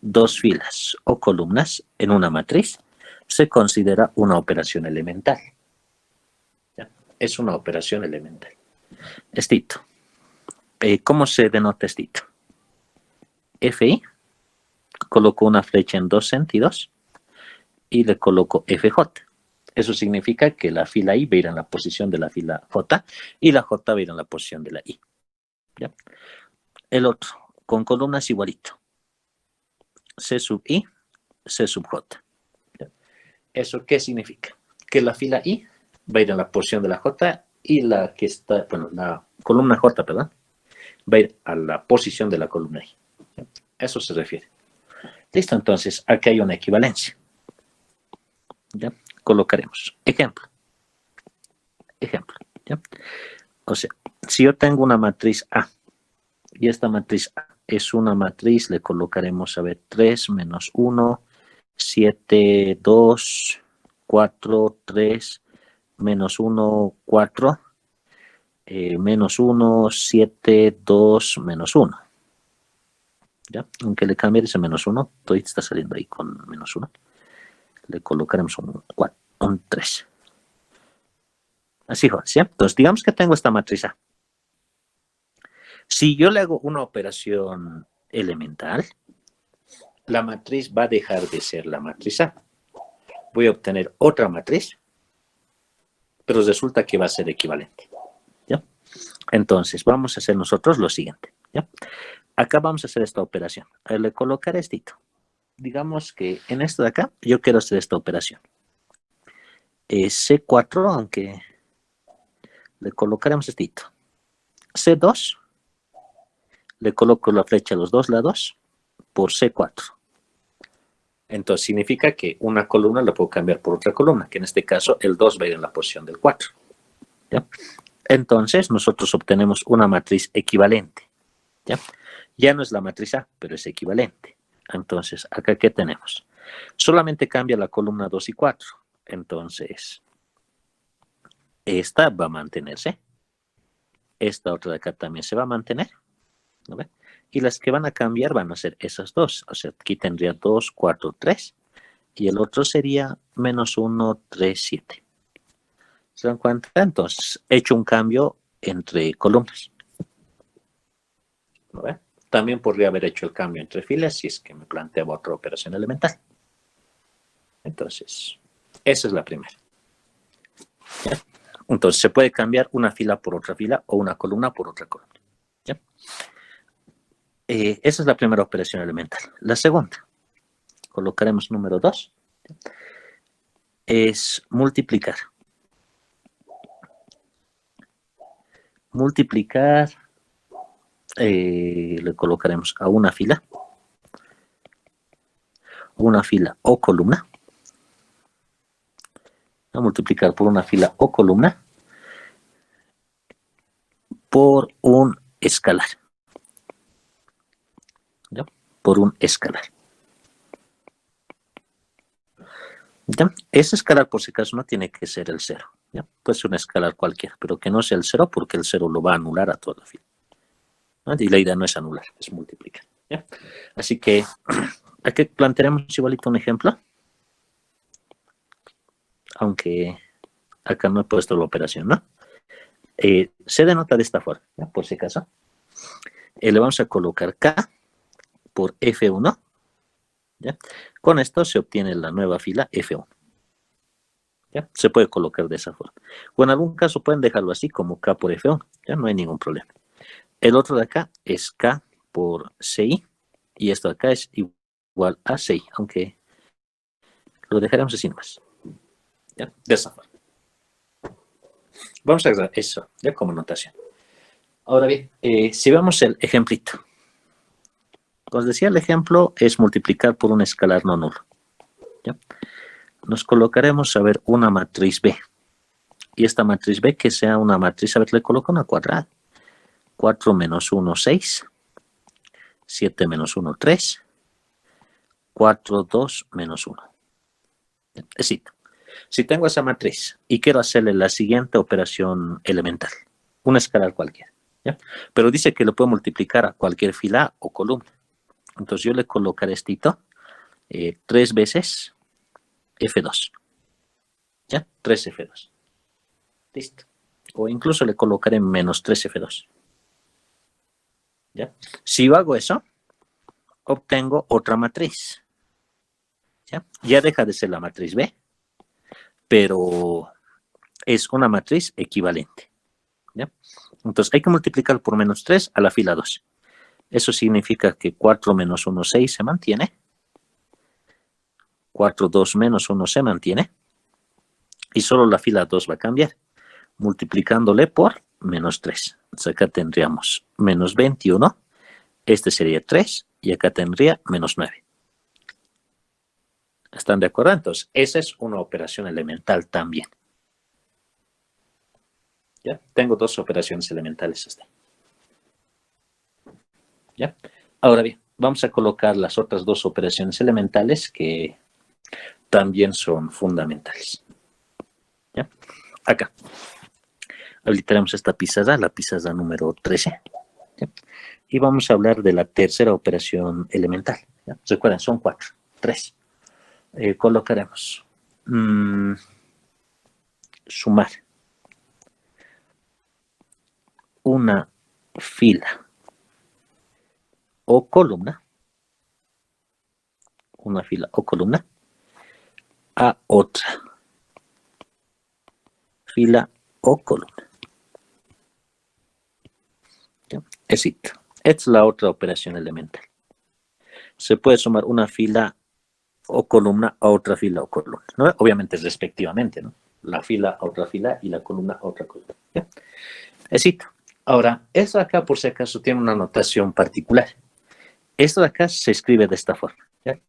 2 filas o columnas en una matriz se considera una operación elemental. ¿Ya? Es una operación elemental. Estito. ¿Cómo se denota estito? Fi, coloco una flecha en 2 sentidos y le coloco FJ. Eso significa que la fila I va a ir en la posición de la fila J y la J va a ir en la posición de la I. ¿Ya? El otro, con columnas igualito. C sub I, C sub J. ¿Ya? ¿Eso qué significa? Que la fila I va a ir en la posición de la J y la que está, bueno, la columna J, perdón, va a ir a la posición de la columna I. Eso se refiere. Listo, entonces aquí hay una equivalencia. ¿Ya? Colocaremos. Ejemplo. ¿Ya? O sea, si yo tengo una matriz A y esta matriz A es una matriz, le colocaremos, a ver, 3, menos 1, 7, 2, 4, 3, menos 1, 4, menos 1, 7, 2, menos 1. ¿Ya? Aunque le cambie ese menos 1, todavía está saliendo ahí con menos 1. Le colocaremos un 3. Así, jóvenes, ¿sí? Entonces, digamos que tengo esta matriz A. Si yo le hago una operación elemental, la matriz va a dejar de ser la matriz A. Voy a obtener otra matriz, pero resulta que va a ser equivalente. ¿Ya? Entonces, vamos a hacer nosotros lo siguiente. ¿Ya? Acá vamos a hacer esta operación. Le colocaré esto. Digamos que en esto de acá, yo quiero hacer esta operación. C4, aunque le colocaremos esto. C2, le coloco la flecha a los dos lados por C4. Entonces significa que una columna la puedo cambiar por otra columna, que en este caso el 2 va a ir en la posición del 4. ¿Ya? Entonces nosotros obtenemos una matriz equivalente. ¿Ya? Ya no es la matriz A, pero es equivalente. Entonces, acá, ¿qué tenemos? Solamente cambia la columna 2 y 4. Entonces, esta va a mantenerse. Esta otra de acá también se va a mantener. ¿No ve? Y las que van a cambiar van a ser esas dos. O sea, aquí tendría 2, 4, 3. Y el otro sería menos 1, 3, 7. ¿Se dan cuenta? Entonces, he hecho un cambio entre columnas. ¿No ve? También podría haber hecho el cambio entre filas si es que me planteaba otra operación elemental. Entonces, esa es la primera. ¿Ya? Entonces, se puede cambiar una fila por otra fila o una columna por otra columna. ¿Ya? Esa es la primera operación elemental. La segunda, colocaremos número 2, es multiplicar. Multiplicar, le colocaremos a una fila o columna. A multiplicar por una fila o columna por un escalar. ¿Ya? Por un escalar. ¿Ya? Ese escalar, por si acaso, no tiene que ser el 0. ¿Ya? Puede ser un escalar cualquiera, pero que no sea el 0 porque el 0 lo va a anular a toda la fila. ¿No? Y la idea no es anular, es multiplicar. ¿Ya? Así que aquí plantearemos igualito un ejemplo. Aunque acá no he puesto la operación, ¿no? Se denota de esta forma, ¿ya? Por si acaso. Le vamos a colocar K por F1. ¿Ya? Con esto se obtiene la nueva fila F1. ¿Ya? Se puede colocar de esa forma. O en algún caso pueden dejarlo así como K por F1. Ya no hay ningún problema. El otro de acá es K por CI. Y esto de acá es igual a CI. Aunque lo dejaremos así nomás. ¿Ya? De esa forma. Vamos a hacer eso, ya como notación. Ahora bien, si vemos el ejemplito. Como os decía, el ejemplo es multiplicar por un escalar no nulo. ¿Ya? Nos colocaremos, a ver, una matriz B. Y esta matriz B que sea una matriz, a ver, le coloco una cuadrada. 4 menos 1, 6. 7 menos 1, 3. 4, 2 menos 1. Cito. Si tengo esa matriz y quiero hacerle la siguiente operación elemental, un escalar cualquiera, ¿ya? Pero dice que lo puedo multiplicar a cualquier fila o columna. Entonces yo le colocaré esto 3 veces F2. ¿Ya? 3 F2. Listo. O incluso le colocaré menos 3 F2. ¿Ya? Si yo hago eso, obtengo otra matriz. ¿Ya? Ya deja de ser la matriz B, pero es una matriz equivalente. ¿Ya? Entonces hay que multiplicar por menos 3 a la fila 2. Eso significa que 4 menos 1, 6 se mantiene. 4, 2 menos 1 se mantiene. Y solo la fila 2 va a cambiar, multiplicándole por menos 3. Entonces acá tendríamos menos 21. Este sería 3. y acá tendría menos 9. ¿Están de acuerdo? Entonces, esa es una operación elemental también. ¿Ya? Tengo dos operaciones elementales. ¿Ya? Ahora bien, vamos a colocar las otras dos operaciones elementales que también son fundamentales. ¿Ya? Acá. Habilitaremos esta pizarra, la pizarra número 13. ¿Ya? Y vamos a hablar de la tercera operación elemental. ¿Ya? Recuerden, son 4, 3. Colocaremos sumar una fila o columna, a otra fila o columna. ¿Ya? Esta es la otra operación elemental. Se puede sumar una fila o columna a otra fila o columna, ¿no? Obviamente respectivamente, ¿no? La fila a otra fila y la columna a otra columna. ¿Ya? Ahora, esto acá por si acaso tiene una notación particular. Esto de acá se escribe de esta forma. ¿Ya?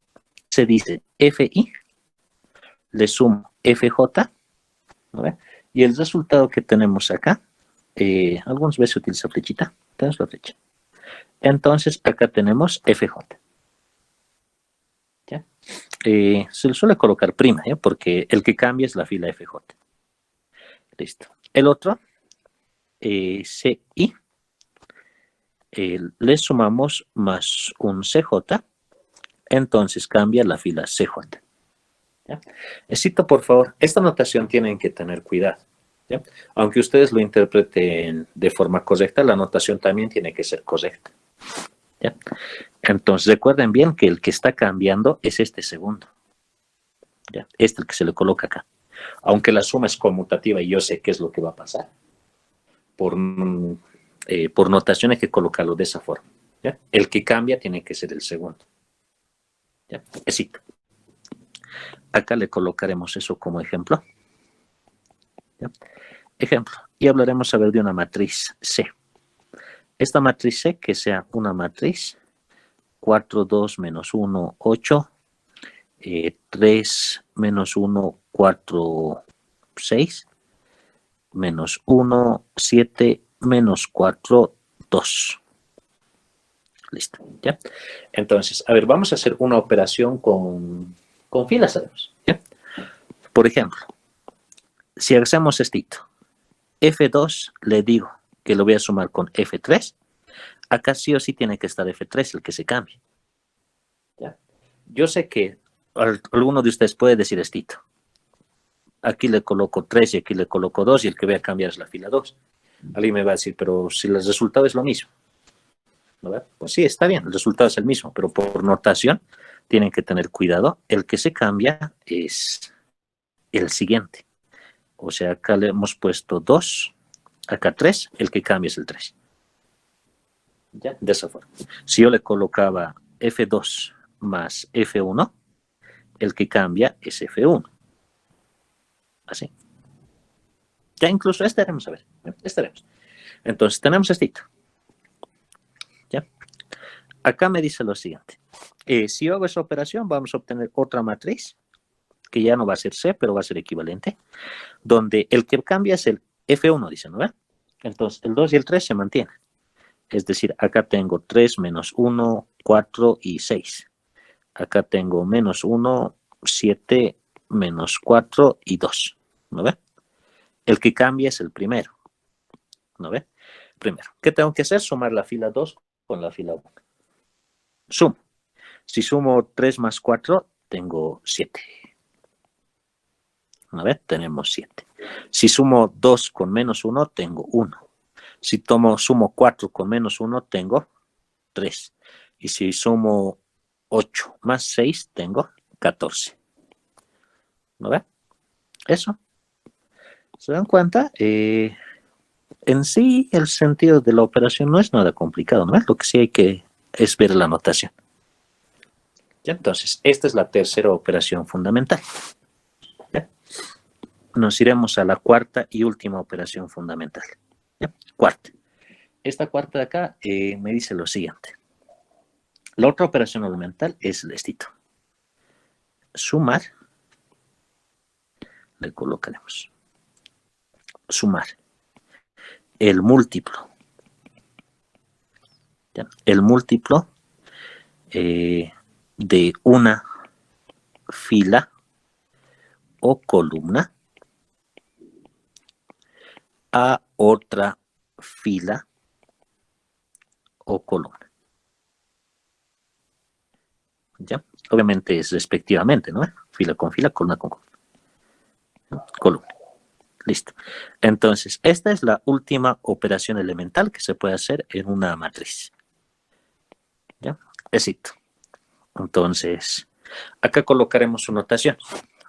Se dice FI, le sumo FJ, ¿no? Y el resultado que tenemos acá, algunas veces se utiliza flechita, tenemos la flecha. Entonces, acá tenemos FJ. ¿Ya? Se le suele colocar prima, ¿ya? Porque el que cambia es la fila FJ. Listo. El otro, CI, le sumamos más un CJ, entonces cambia la fila CJ. ¿Ya? Necesito, por favor, esta notación tienen que tener cuidado. ¿Ya? Aunque ustedes lo interpreten de forma correcta, la notación también tiene que ser correcta. ¿Ya? Entonces recuerden bien que el que está cambiando es este segundo. ¿Ya? Este es el que se le coloca acá. Aunque la suma es conmutativa y yo sé qué es lo que va a pasar, por notación hay que colocarlo de esa forma. ¿Ya? El que cambia tiene que ser el segundo. ¿Ya? Éxito. Acá le colocaremos eso como ejemplo. ¿Ya? Ejemplo. Y hablaremos a ver de una matriz C. Esta matriz C que sea una matriz 4, 2, menos 1, 8, 3, menos 1, 4, 6, menos 1, 7, menos 4, 2. Listo, ¿ya? Entonces, a ver, vamos a hacer una operación con filas, sabemos, ¿ya? Por ejemplo, si hacemos esto, F2 le digo que lo voy a sumar con F3, acá sí o sí tiene que estar F3, el que se cambie. ¿Ya? Yo sé que alguno de ustedes puede decir esto. Aquí le coloco 3 y aquí le coloco 2 y el que voy a cambiar es la fila 2. Alguien me va a decir, pero si el resultado es lo mismo. ¿No? Pues sí, está bien, el resultado es el mismo, pero por notación tienen que tener cuidado. El que se cambia es el siguiente. O sea, acá le hemos puesto 2, acá 3, el que cambia es el 3. ¿Ya? De esa forma. Si yo le colocaba F2 más F1, el que cambia es F1. Así. Ya incluso estaremos a ver. Estaremos. Entonces tenemos esto. ¿Ya? Acá me dice lo siguiente. Si yo hago esa operación, vamos a obtener otra matriz, que ya no va a ser C, pero va a ser equivalente, donde el que cambia es el F1, dice, ¿no ve? Entonces, el 2 y el 3 se mantienen. Es decir, acá tengo 3, menos 1, 4 y 6. Acá tengo menos 1, 7, menos 4 y 2. ¿No ve? El que cambia es el primero. ¿No ve? Primero. ¿Qué tengo que hacer? Sumar la fila 2 con la fila 1. Sumo. Si sumo 3 más 4, tengo 7. ¿No ve? Tenemos 7. Si sumo 2 con menos 1, tengo 1. Si sumo 4 con menos 1, tengo 3. Y si sumo 8 más 6, tengo 14. ¿No ve? Eso. ¿Se dan cuenta? En sí, el sentido de la operación no es nada complicado, ¿no? Lo que sí hay que es ver la notación. ¿Ya? Entonces, esta es la tercera operación fundamental. ¿Ya? Nos iremos a la cuarta y última operación fundamental. ¿Ya? Cuarta. Esta cuarta de acá me dice lo siguiente. La otra operación elemental es el estito. Sumar, le colocaremos. Sumar el múltiplo. ¿Ya? El múltiplo de una fila o columna a otra fila o columna. ¿Ya? Obviamente es respectivamente, ¿no? Fila con fila, columna con columna. ¿No? Columna. Listo. Entonces, esta es la última operación elemental que se puede hacer en una matriz. ¿Ya? Éxito. Entonces, acá colocaremos su notación,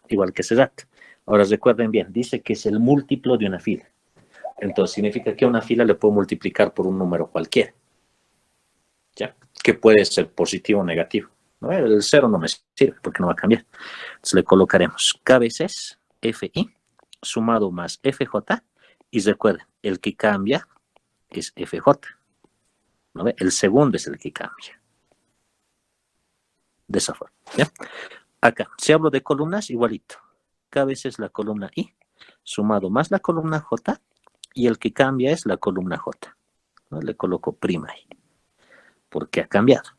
igual que ese dato. Ahora recuerden bien, dice que es el múltiplo de una fila. Entonces, significa que a una fila le puedo multiplicar por un número cualquiera. ¿Ya? Que puede ser positivo o negativo. ¿No? El 0 no me sirve porque no va a cambiar. Entonces, le colocaremos k veces fi sumado más fj. Y recuerden, el que cambia es fj. ¿No ve? El segundo es el que cambia. De esa forma. ¿Ya? Acá, si hablo de columnas, igualito. K veces la columna I, sumado más la columna J, y el que cambia es la columna J. ¿No? Le coloco prima ahí, porque ha cambiado.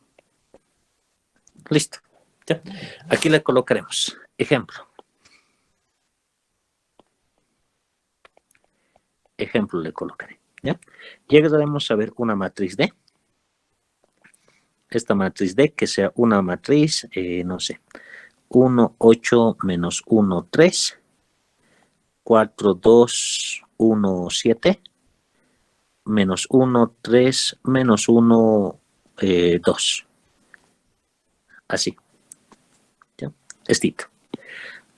Listo. ¿Ya? Aquí le colocaremos. Ejemplo. Ejemplo le colocaré. ¿Ya? Llegaremos a ver una matriz D. Esta matriz D que sea una matriz, no sé, 1, 8, menos 1, 3, 4, 2, 1, 7, menos 1, 3, menos 1, 2. Así. ¿Ya? Estito.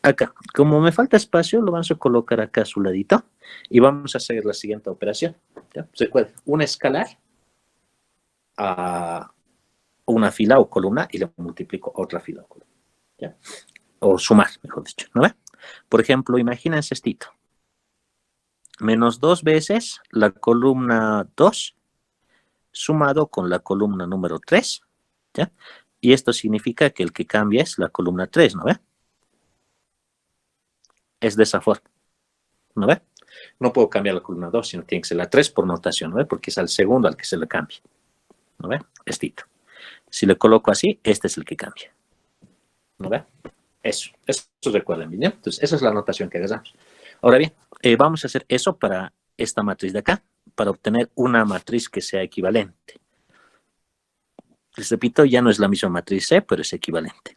Acá, como me falta espacio, lo vamos a colocar acá a su ladito y vamos a hacer la siguiente operación. ¿Ya? Recuerden, un escalar a una fila o columna y le multiplico otra fila o columna. ¿Ya? O sumar, mejor dicho. ¿No ve? Por ejemplo, imagínense estito. Menos 2 veces la columna 2 sumado con la columna número 3. ¿Ya? Y esto significa que el que cambia es la columna 3, ¿no ve? Es de esa forma, ¿no ve? No puedo cambiar la columna 2, sino tiene que ser la 3 por notación, ¿no ve? Porque es al segundo al que se le cambia, ¿no ve? Estito. Si le coloco así, este es el que cambia, ¿no ve? Eso recuerden bien, ¿no? Entonces, esa es la notación que agarramos. Ahora bien, vamos a hacer eso para esta matriz de acá, para obtener una matriz que sea equivalente. Les repito, ya no es la misma matriz C, pero es equivalente.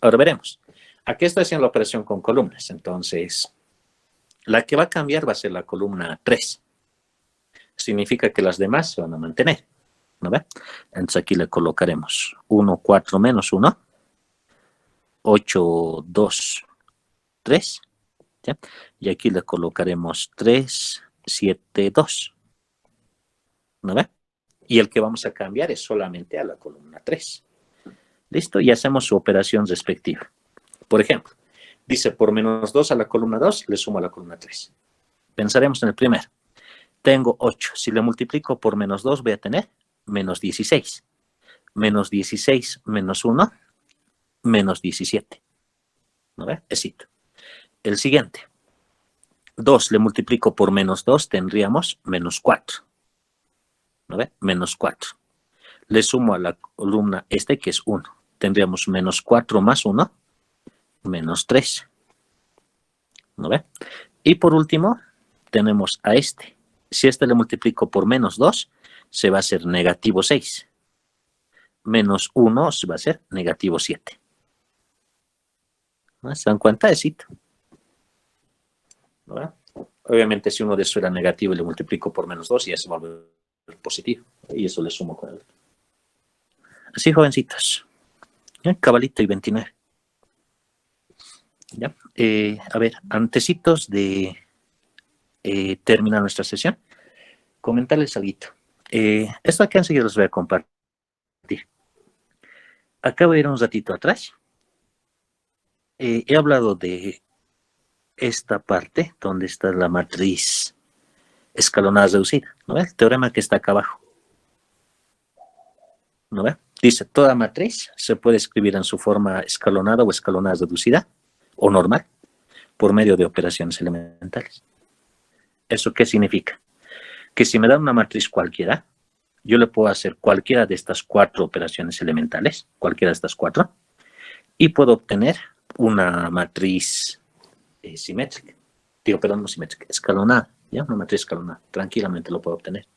Ahora veremos. Aquí está haciendo la operación con columnas, entonces la que va a cambiar va a ser la columna 3. Significa que las demás se van a mantener, ¿no ve? Entonces aquí le colocaremos 1, 4 menos 1, 8, 2, 3, ¿ya? Y aquí le colocaremos 3, 7, 2, ¿no ve? Y el que vamos a cambiar es solamente a la columna 3. ¿Listo? Y hacemos su operación respectiva. Por ejemplo, dice por menos 2 a la columna 2, le sumo a la columna 3. Pensaremos en el primero. Tengo 8. Si le multiplico por menos 2, voy a tener menos 16. Menos 16 menos 1, menos 17. ¿No ve? Éxito. El siguiente. 2 le multiplico por menos 2, tendríamos menos 4. ¿No ve? Menos 4. Le sumo a la columna que es 1. Tendríamos menos 4 más 1, menos 3. ¿No ve? Y por último, tenemos a este. Si le multiplico por menos 2, se va a hacer negativo 6. Menos 1 se va a hacer negativo 7. ¿No? ¿Se dan cuenta? Éxito. ¿No ve? Obviamente, si uno de eso era negativo y le multiplico por menos 2, ya se va a volver positivo. Y eso le sumo con él. Así, jovencitos. ¿Ya? Cabalito y 29. ¿Ya? A ver, antecitos de terminar nuestra sesión, comentarles algo. Esto aquí enseguida les voy a compartir. Acá voy a ir un ratito atrás. He hablado de esta parte donde está la matriz escalonada reducida, ¿no? El teorema que está acá abajo. ¿no ve? Dice, toda matriz se puede escribir en su forma escalonada o escalonada reducida o normal por medio de operaciones elementales. ¿Eso qué significa? Que si me dan una matriz cualquiera, yo le puedo hacer cualquiera de estas 4 operaciones elementales, cualquiera de estas 4, y puedo obtener una matriz simétrica. Digo, perdón, no simétrica, escalonada, ¿ya? Una matriz escalonada, tranquilamente lo puedo obtener.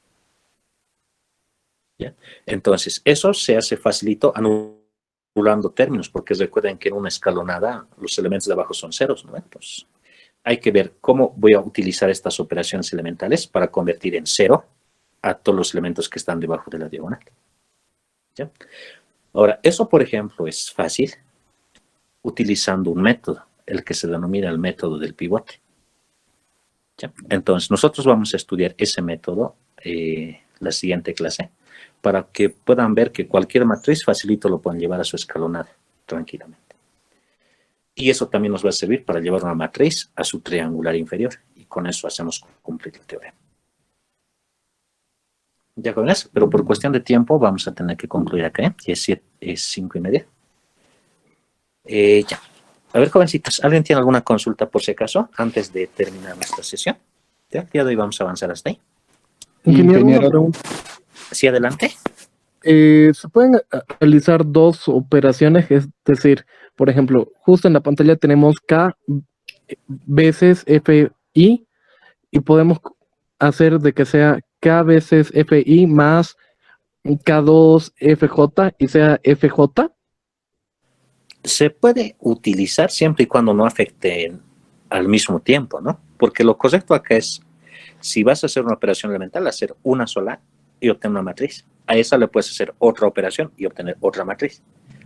¿Ya? Entonces, eso se hace facilito anulando términos, porque recuerden que en una escalonada los elementos de abajo son ceros, ¿no? Entonces, hay que ver cómo voy a utilizar estas operaciones elementales para convertir en cero a todos los elementos que están debajo de la diagonal. ¿Ya? Ahora, eso, por ejemplo, es fácil utilizando un método, el que se denomina el método del pivote. ¿Ya? Entonces, nosotros vamos a estudiar ese método la siguiente clase, para que puedan ver que cualquier matriz facilito lo pueden llevar a su escalonada tranquilamente. Y eso también nos va a servir para llevar una matriz a su triangular inferior. Y con eso hacemos cumplir el teorema. Ya con eso, pero por cuestión de tiempo vamos a tener que concluir acá, ¿eh? Es 5:30. Ya. A ver, jovencitos, ¿alguien tiene alguna consulta por si acaso antes de terminar nuestra sesión? Ya, el día de hoy vamos a avanzar hasta ahí. Ingeniero, una pregunta. Sí, adelante. ¿Se pueden realizar 2 operaciones? Es decir, por ejemplo, justo en la pantalla tenemos K veces FI y podemos hacer de que sea K veces FI más K2 FJ y sea FJ. Se puede utilizar siempre y cuando no afecte al mismo tiempo, ¿no? Porque lo correcto acá es, si vas a hacer una operación elemental, hacer una sola y obtener una matriz. A esa le puedes hacer otra operación y obtener otra matriz.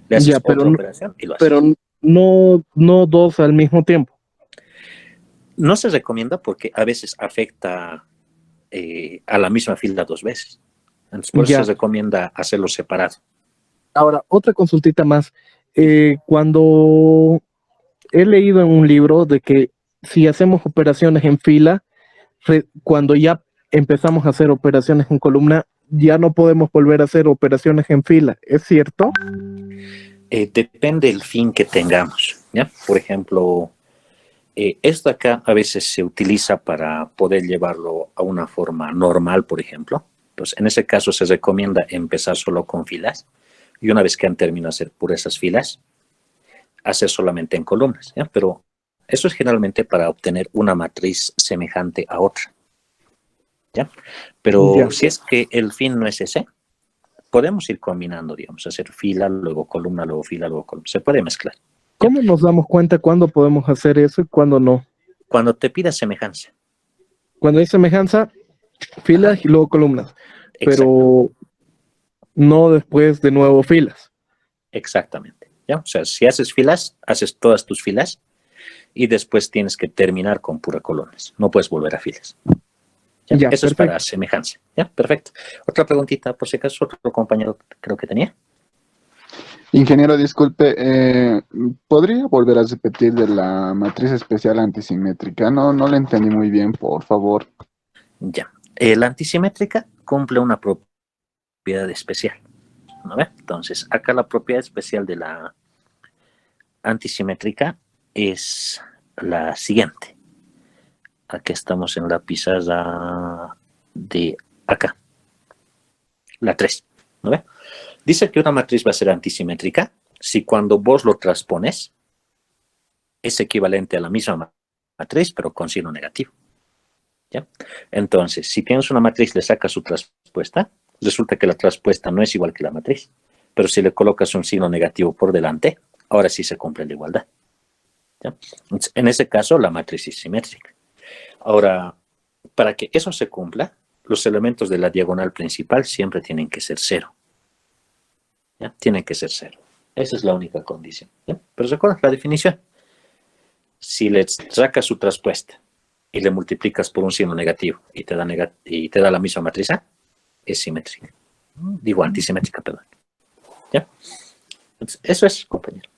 Le haces otra operación y lo haces. Pero no 2 al mismo tiempo. No se recomienda porque a veces afecta a la misma fila 2 veces. Entonces, por eso se recomienda hacerlo separado. Ahora, otra consultita más. Cuando he leído en un libro de que si hacemos operaciones en fila, cuando ya empezamos a hacer operaciones en columna, ya no podemos volver a hacer operaciones en fila. ¿Es cierto? Depende del fin que tengamos, ¿ya? Por ejemplo, esto acá a veces se utiliza para poder llevarlo a una forma normal, por ejemplo. Entonces, en ese caso se recomienda empezar solo con filas y una vez que han terminado de hacer por esas filas, hacer solamente en columnas, ¿ya? Pero eso es generalmente para obtener una matriz semejante a otra, ¿ya? Pero si es que el fin no es ese, podemos ir combinando, digamos, hacer fila, luego columna, luego fila, luego columna. Se puede mezclar. ¿Cómo nos damos cuenta cuándo podemos hacer eso y cuándo no? Cuando te pida semejanza. Cuando hay semejanza, filas y luego columnas. Exacto. Pero no después de nuevo filas. Exactamente. ¿Ya? O sea, si haces filas, haces todas tus filas y después tienes que terminar con pura columnas. No puedes volver a filas. ¿Ya? Eso perfecto. Es para semejanza. ¿Ya? Perfecto. Otra preguntita, por si acaso, otro compañero creo que tenía. Ingeniero, disculpe, ¿podría volver a repetir de la matriz especial antisimétrica? No la entendí muy bien, por favor. Ya. La antisimétrica cumple una propiedad especial, ¿no ve? Entonces, acá la propiedad especial de la antisimétrica es la siguiente. Aquí estamos en la pizarra de acá. La 3, ¿no ve? Dice que una matriz va a ser antisimétrica si cuando vos lo transpones es equivalente a la misma matriz, pero con signo negativo. ¿Ya? Entonces, si tienes una matriz, le sacas su traspuesta, resulta que la traspuesta no es igual que la matriz, pero si le colocas un signo negativo por delante, ahora sí se cumple la igualdad. ¿Ya? Entonces, en ese caso, la matriz es simétrica. Ahora, para que eso se cumpla, los elementos de la diagonal principal siempre tienen que ser 0. ¿Ya? Tienen que ser 0. Esa es la única condición. ¿Ya? Pero recuerda la definición. Si le sacas su traspuesta y le multiplicas por un signo negativo y te da la misma matriz A, es simétrica. Digo, antisimétrica, perdón. ¿Ya? Entonces, eso es, compañero.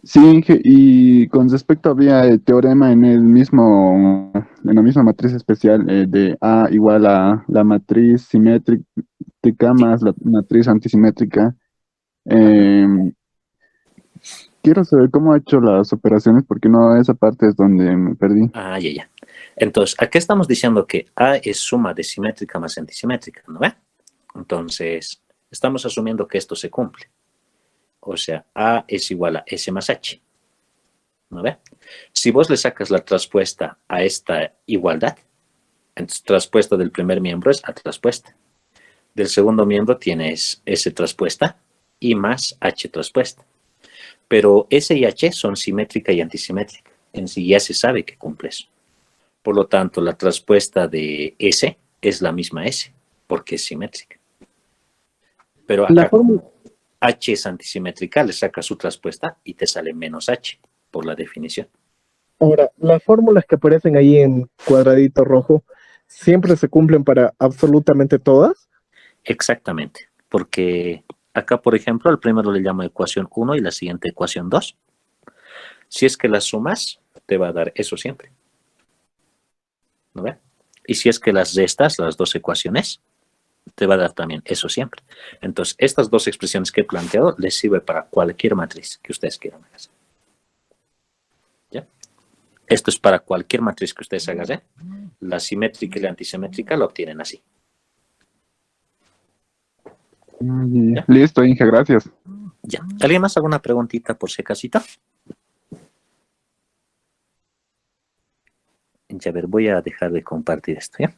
Sí, y con respecto había el teorema en la misma matriz especial de A igual a la matriz simétrica más la matriz antisimétrica, Eh, quiero saber cómo ha hecho las operaciones, porque no, esa parte es donde me perdí. Ah, ya. Entonces, aquí estamos diciendo que A es suma de simétrica más antisimétrica, ¿no ve? Entonces, estamos asumiendo que esto se cumple. O sea, A es igual a S más H, ¿no ve? Si vos le sacas la traspuesta a esta igualdad, entonces traspuesta del primer miembro es A traspuesta. Del segundo miembro tienes S traspuesta y más H traspuesta. Pero S y H son simétrica y antisimétrica. En sí ya se sabe que cumple eso. Por lo tanto, la traspuesta de S es la misma S, porque es simétrica. Pero La acá, fórmula, H es antisimétrica, le sacas su traspuesta y te sale menos H, por la definición. ahora, las fórmulas que aparecen ahí en cuadradito rojo, ¿siempre se cumplen para absolutamente todas? Exactamente, porque acá, por ejemplo, al primero le llamo ecuación 1 y la siguiente ecuación 2. Si es que las sumas, te va a dar eso siempre. ¿No ve? Y si es que las restas, las dos ecuaciones, te va a dar también eso siempre. Entonces, estas dos expresiones que he planteado les sirve para cualquier matriz que ustedes quieran hacer. ¿Ya? Esto es para cualquier matriz que ustedes hagan. La simétrica y la antisimétrica lo obtienen así. ¿Ya? Listo, Inge, gracias. Ya. ¿Alguien más alguna preguntita por si acasito? Ya ver, voy a dejar de compartir esto, ¿ya?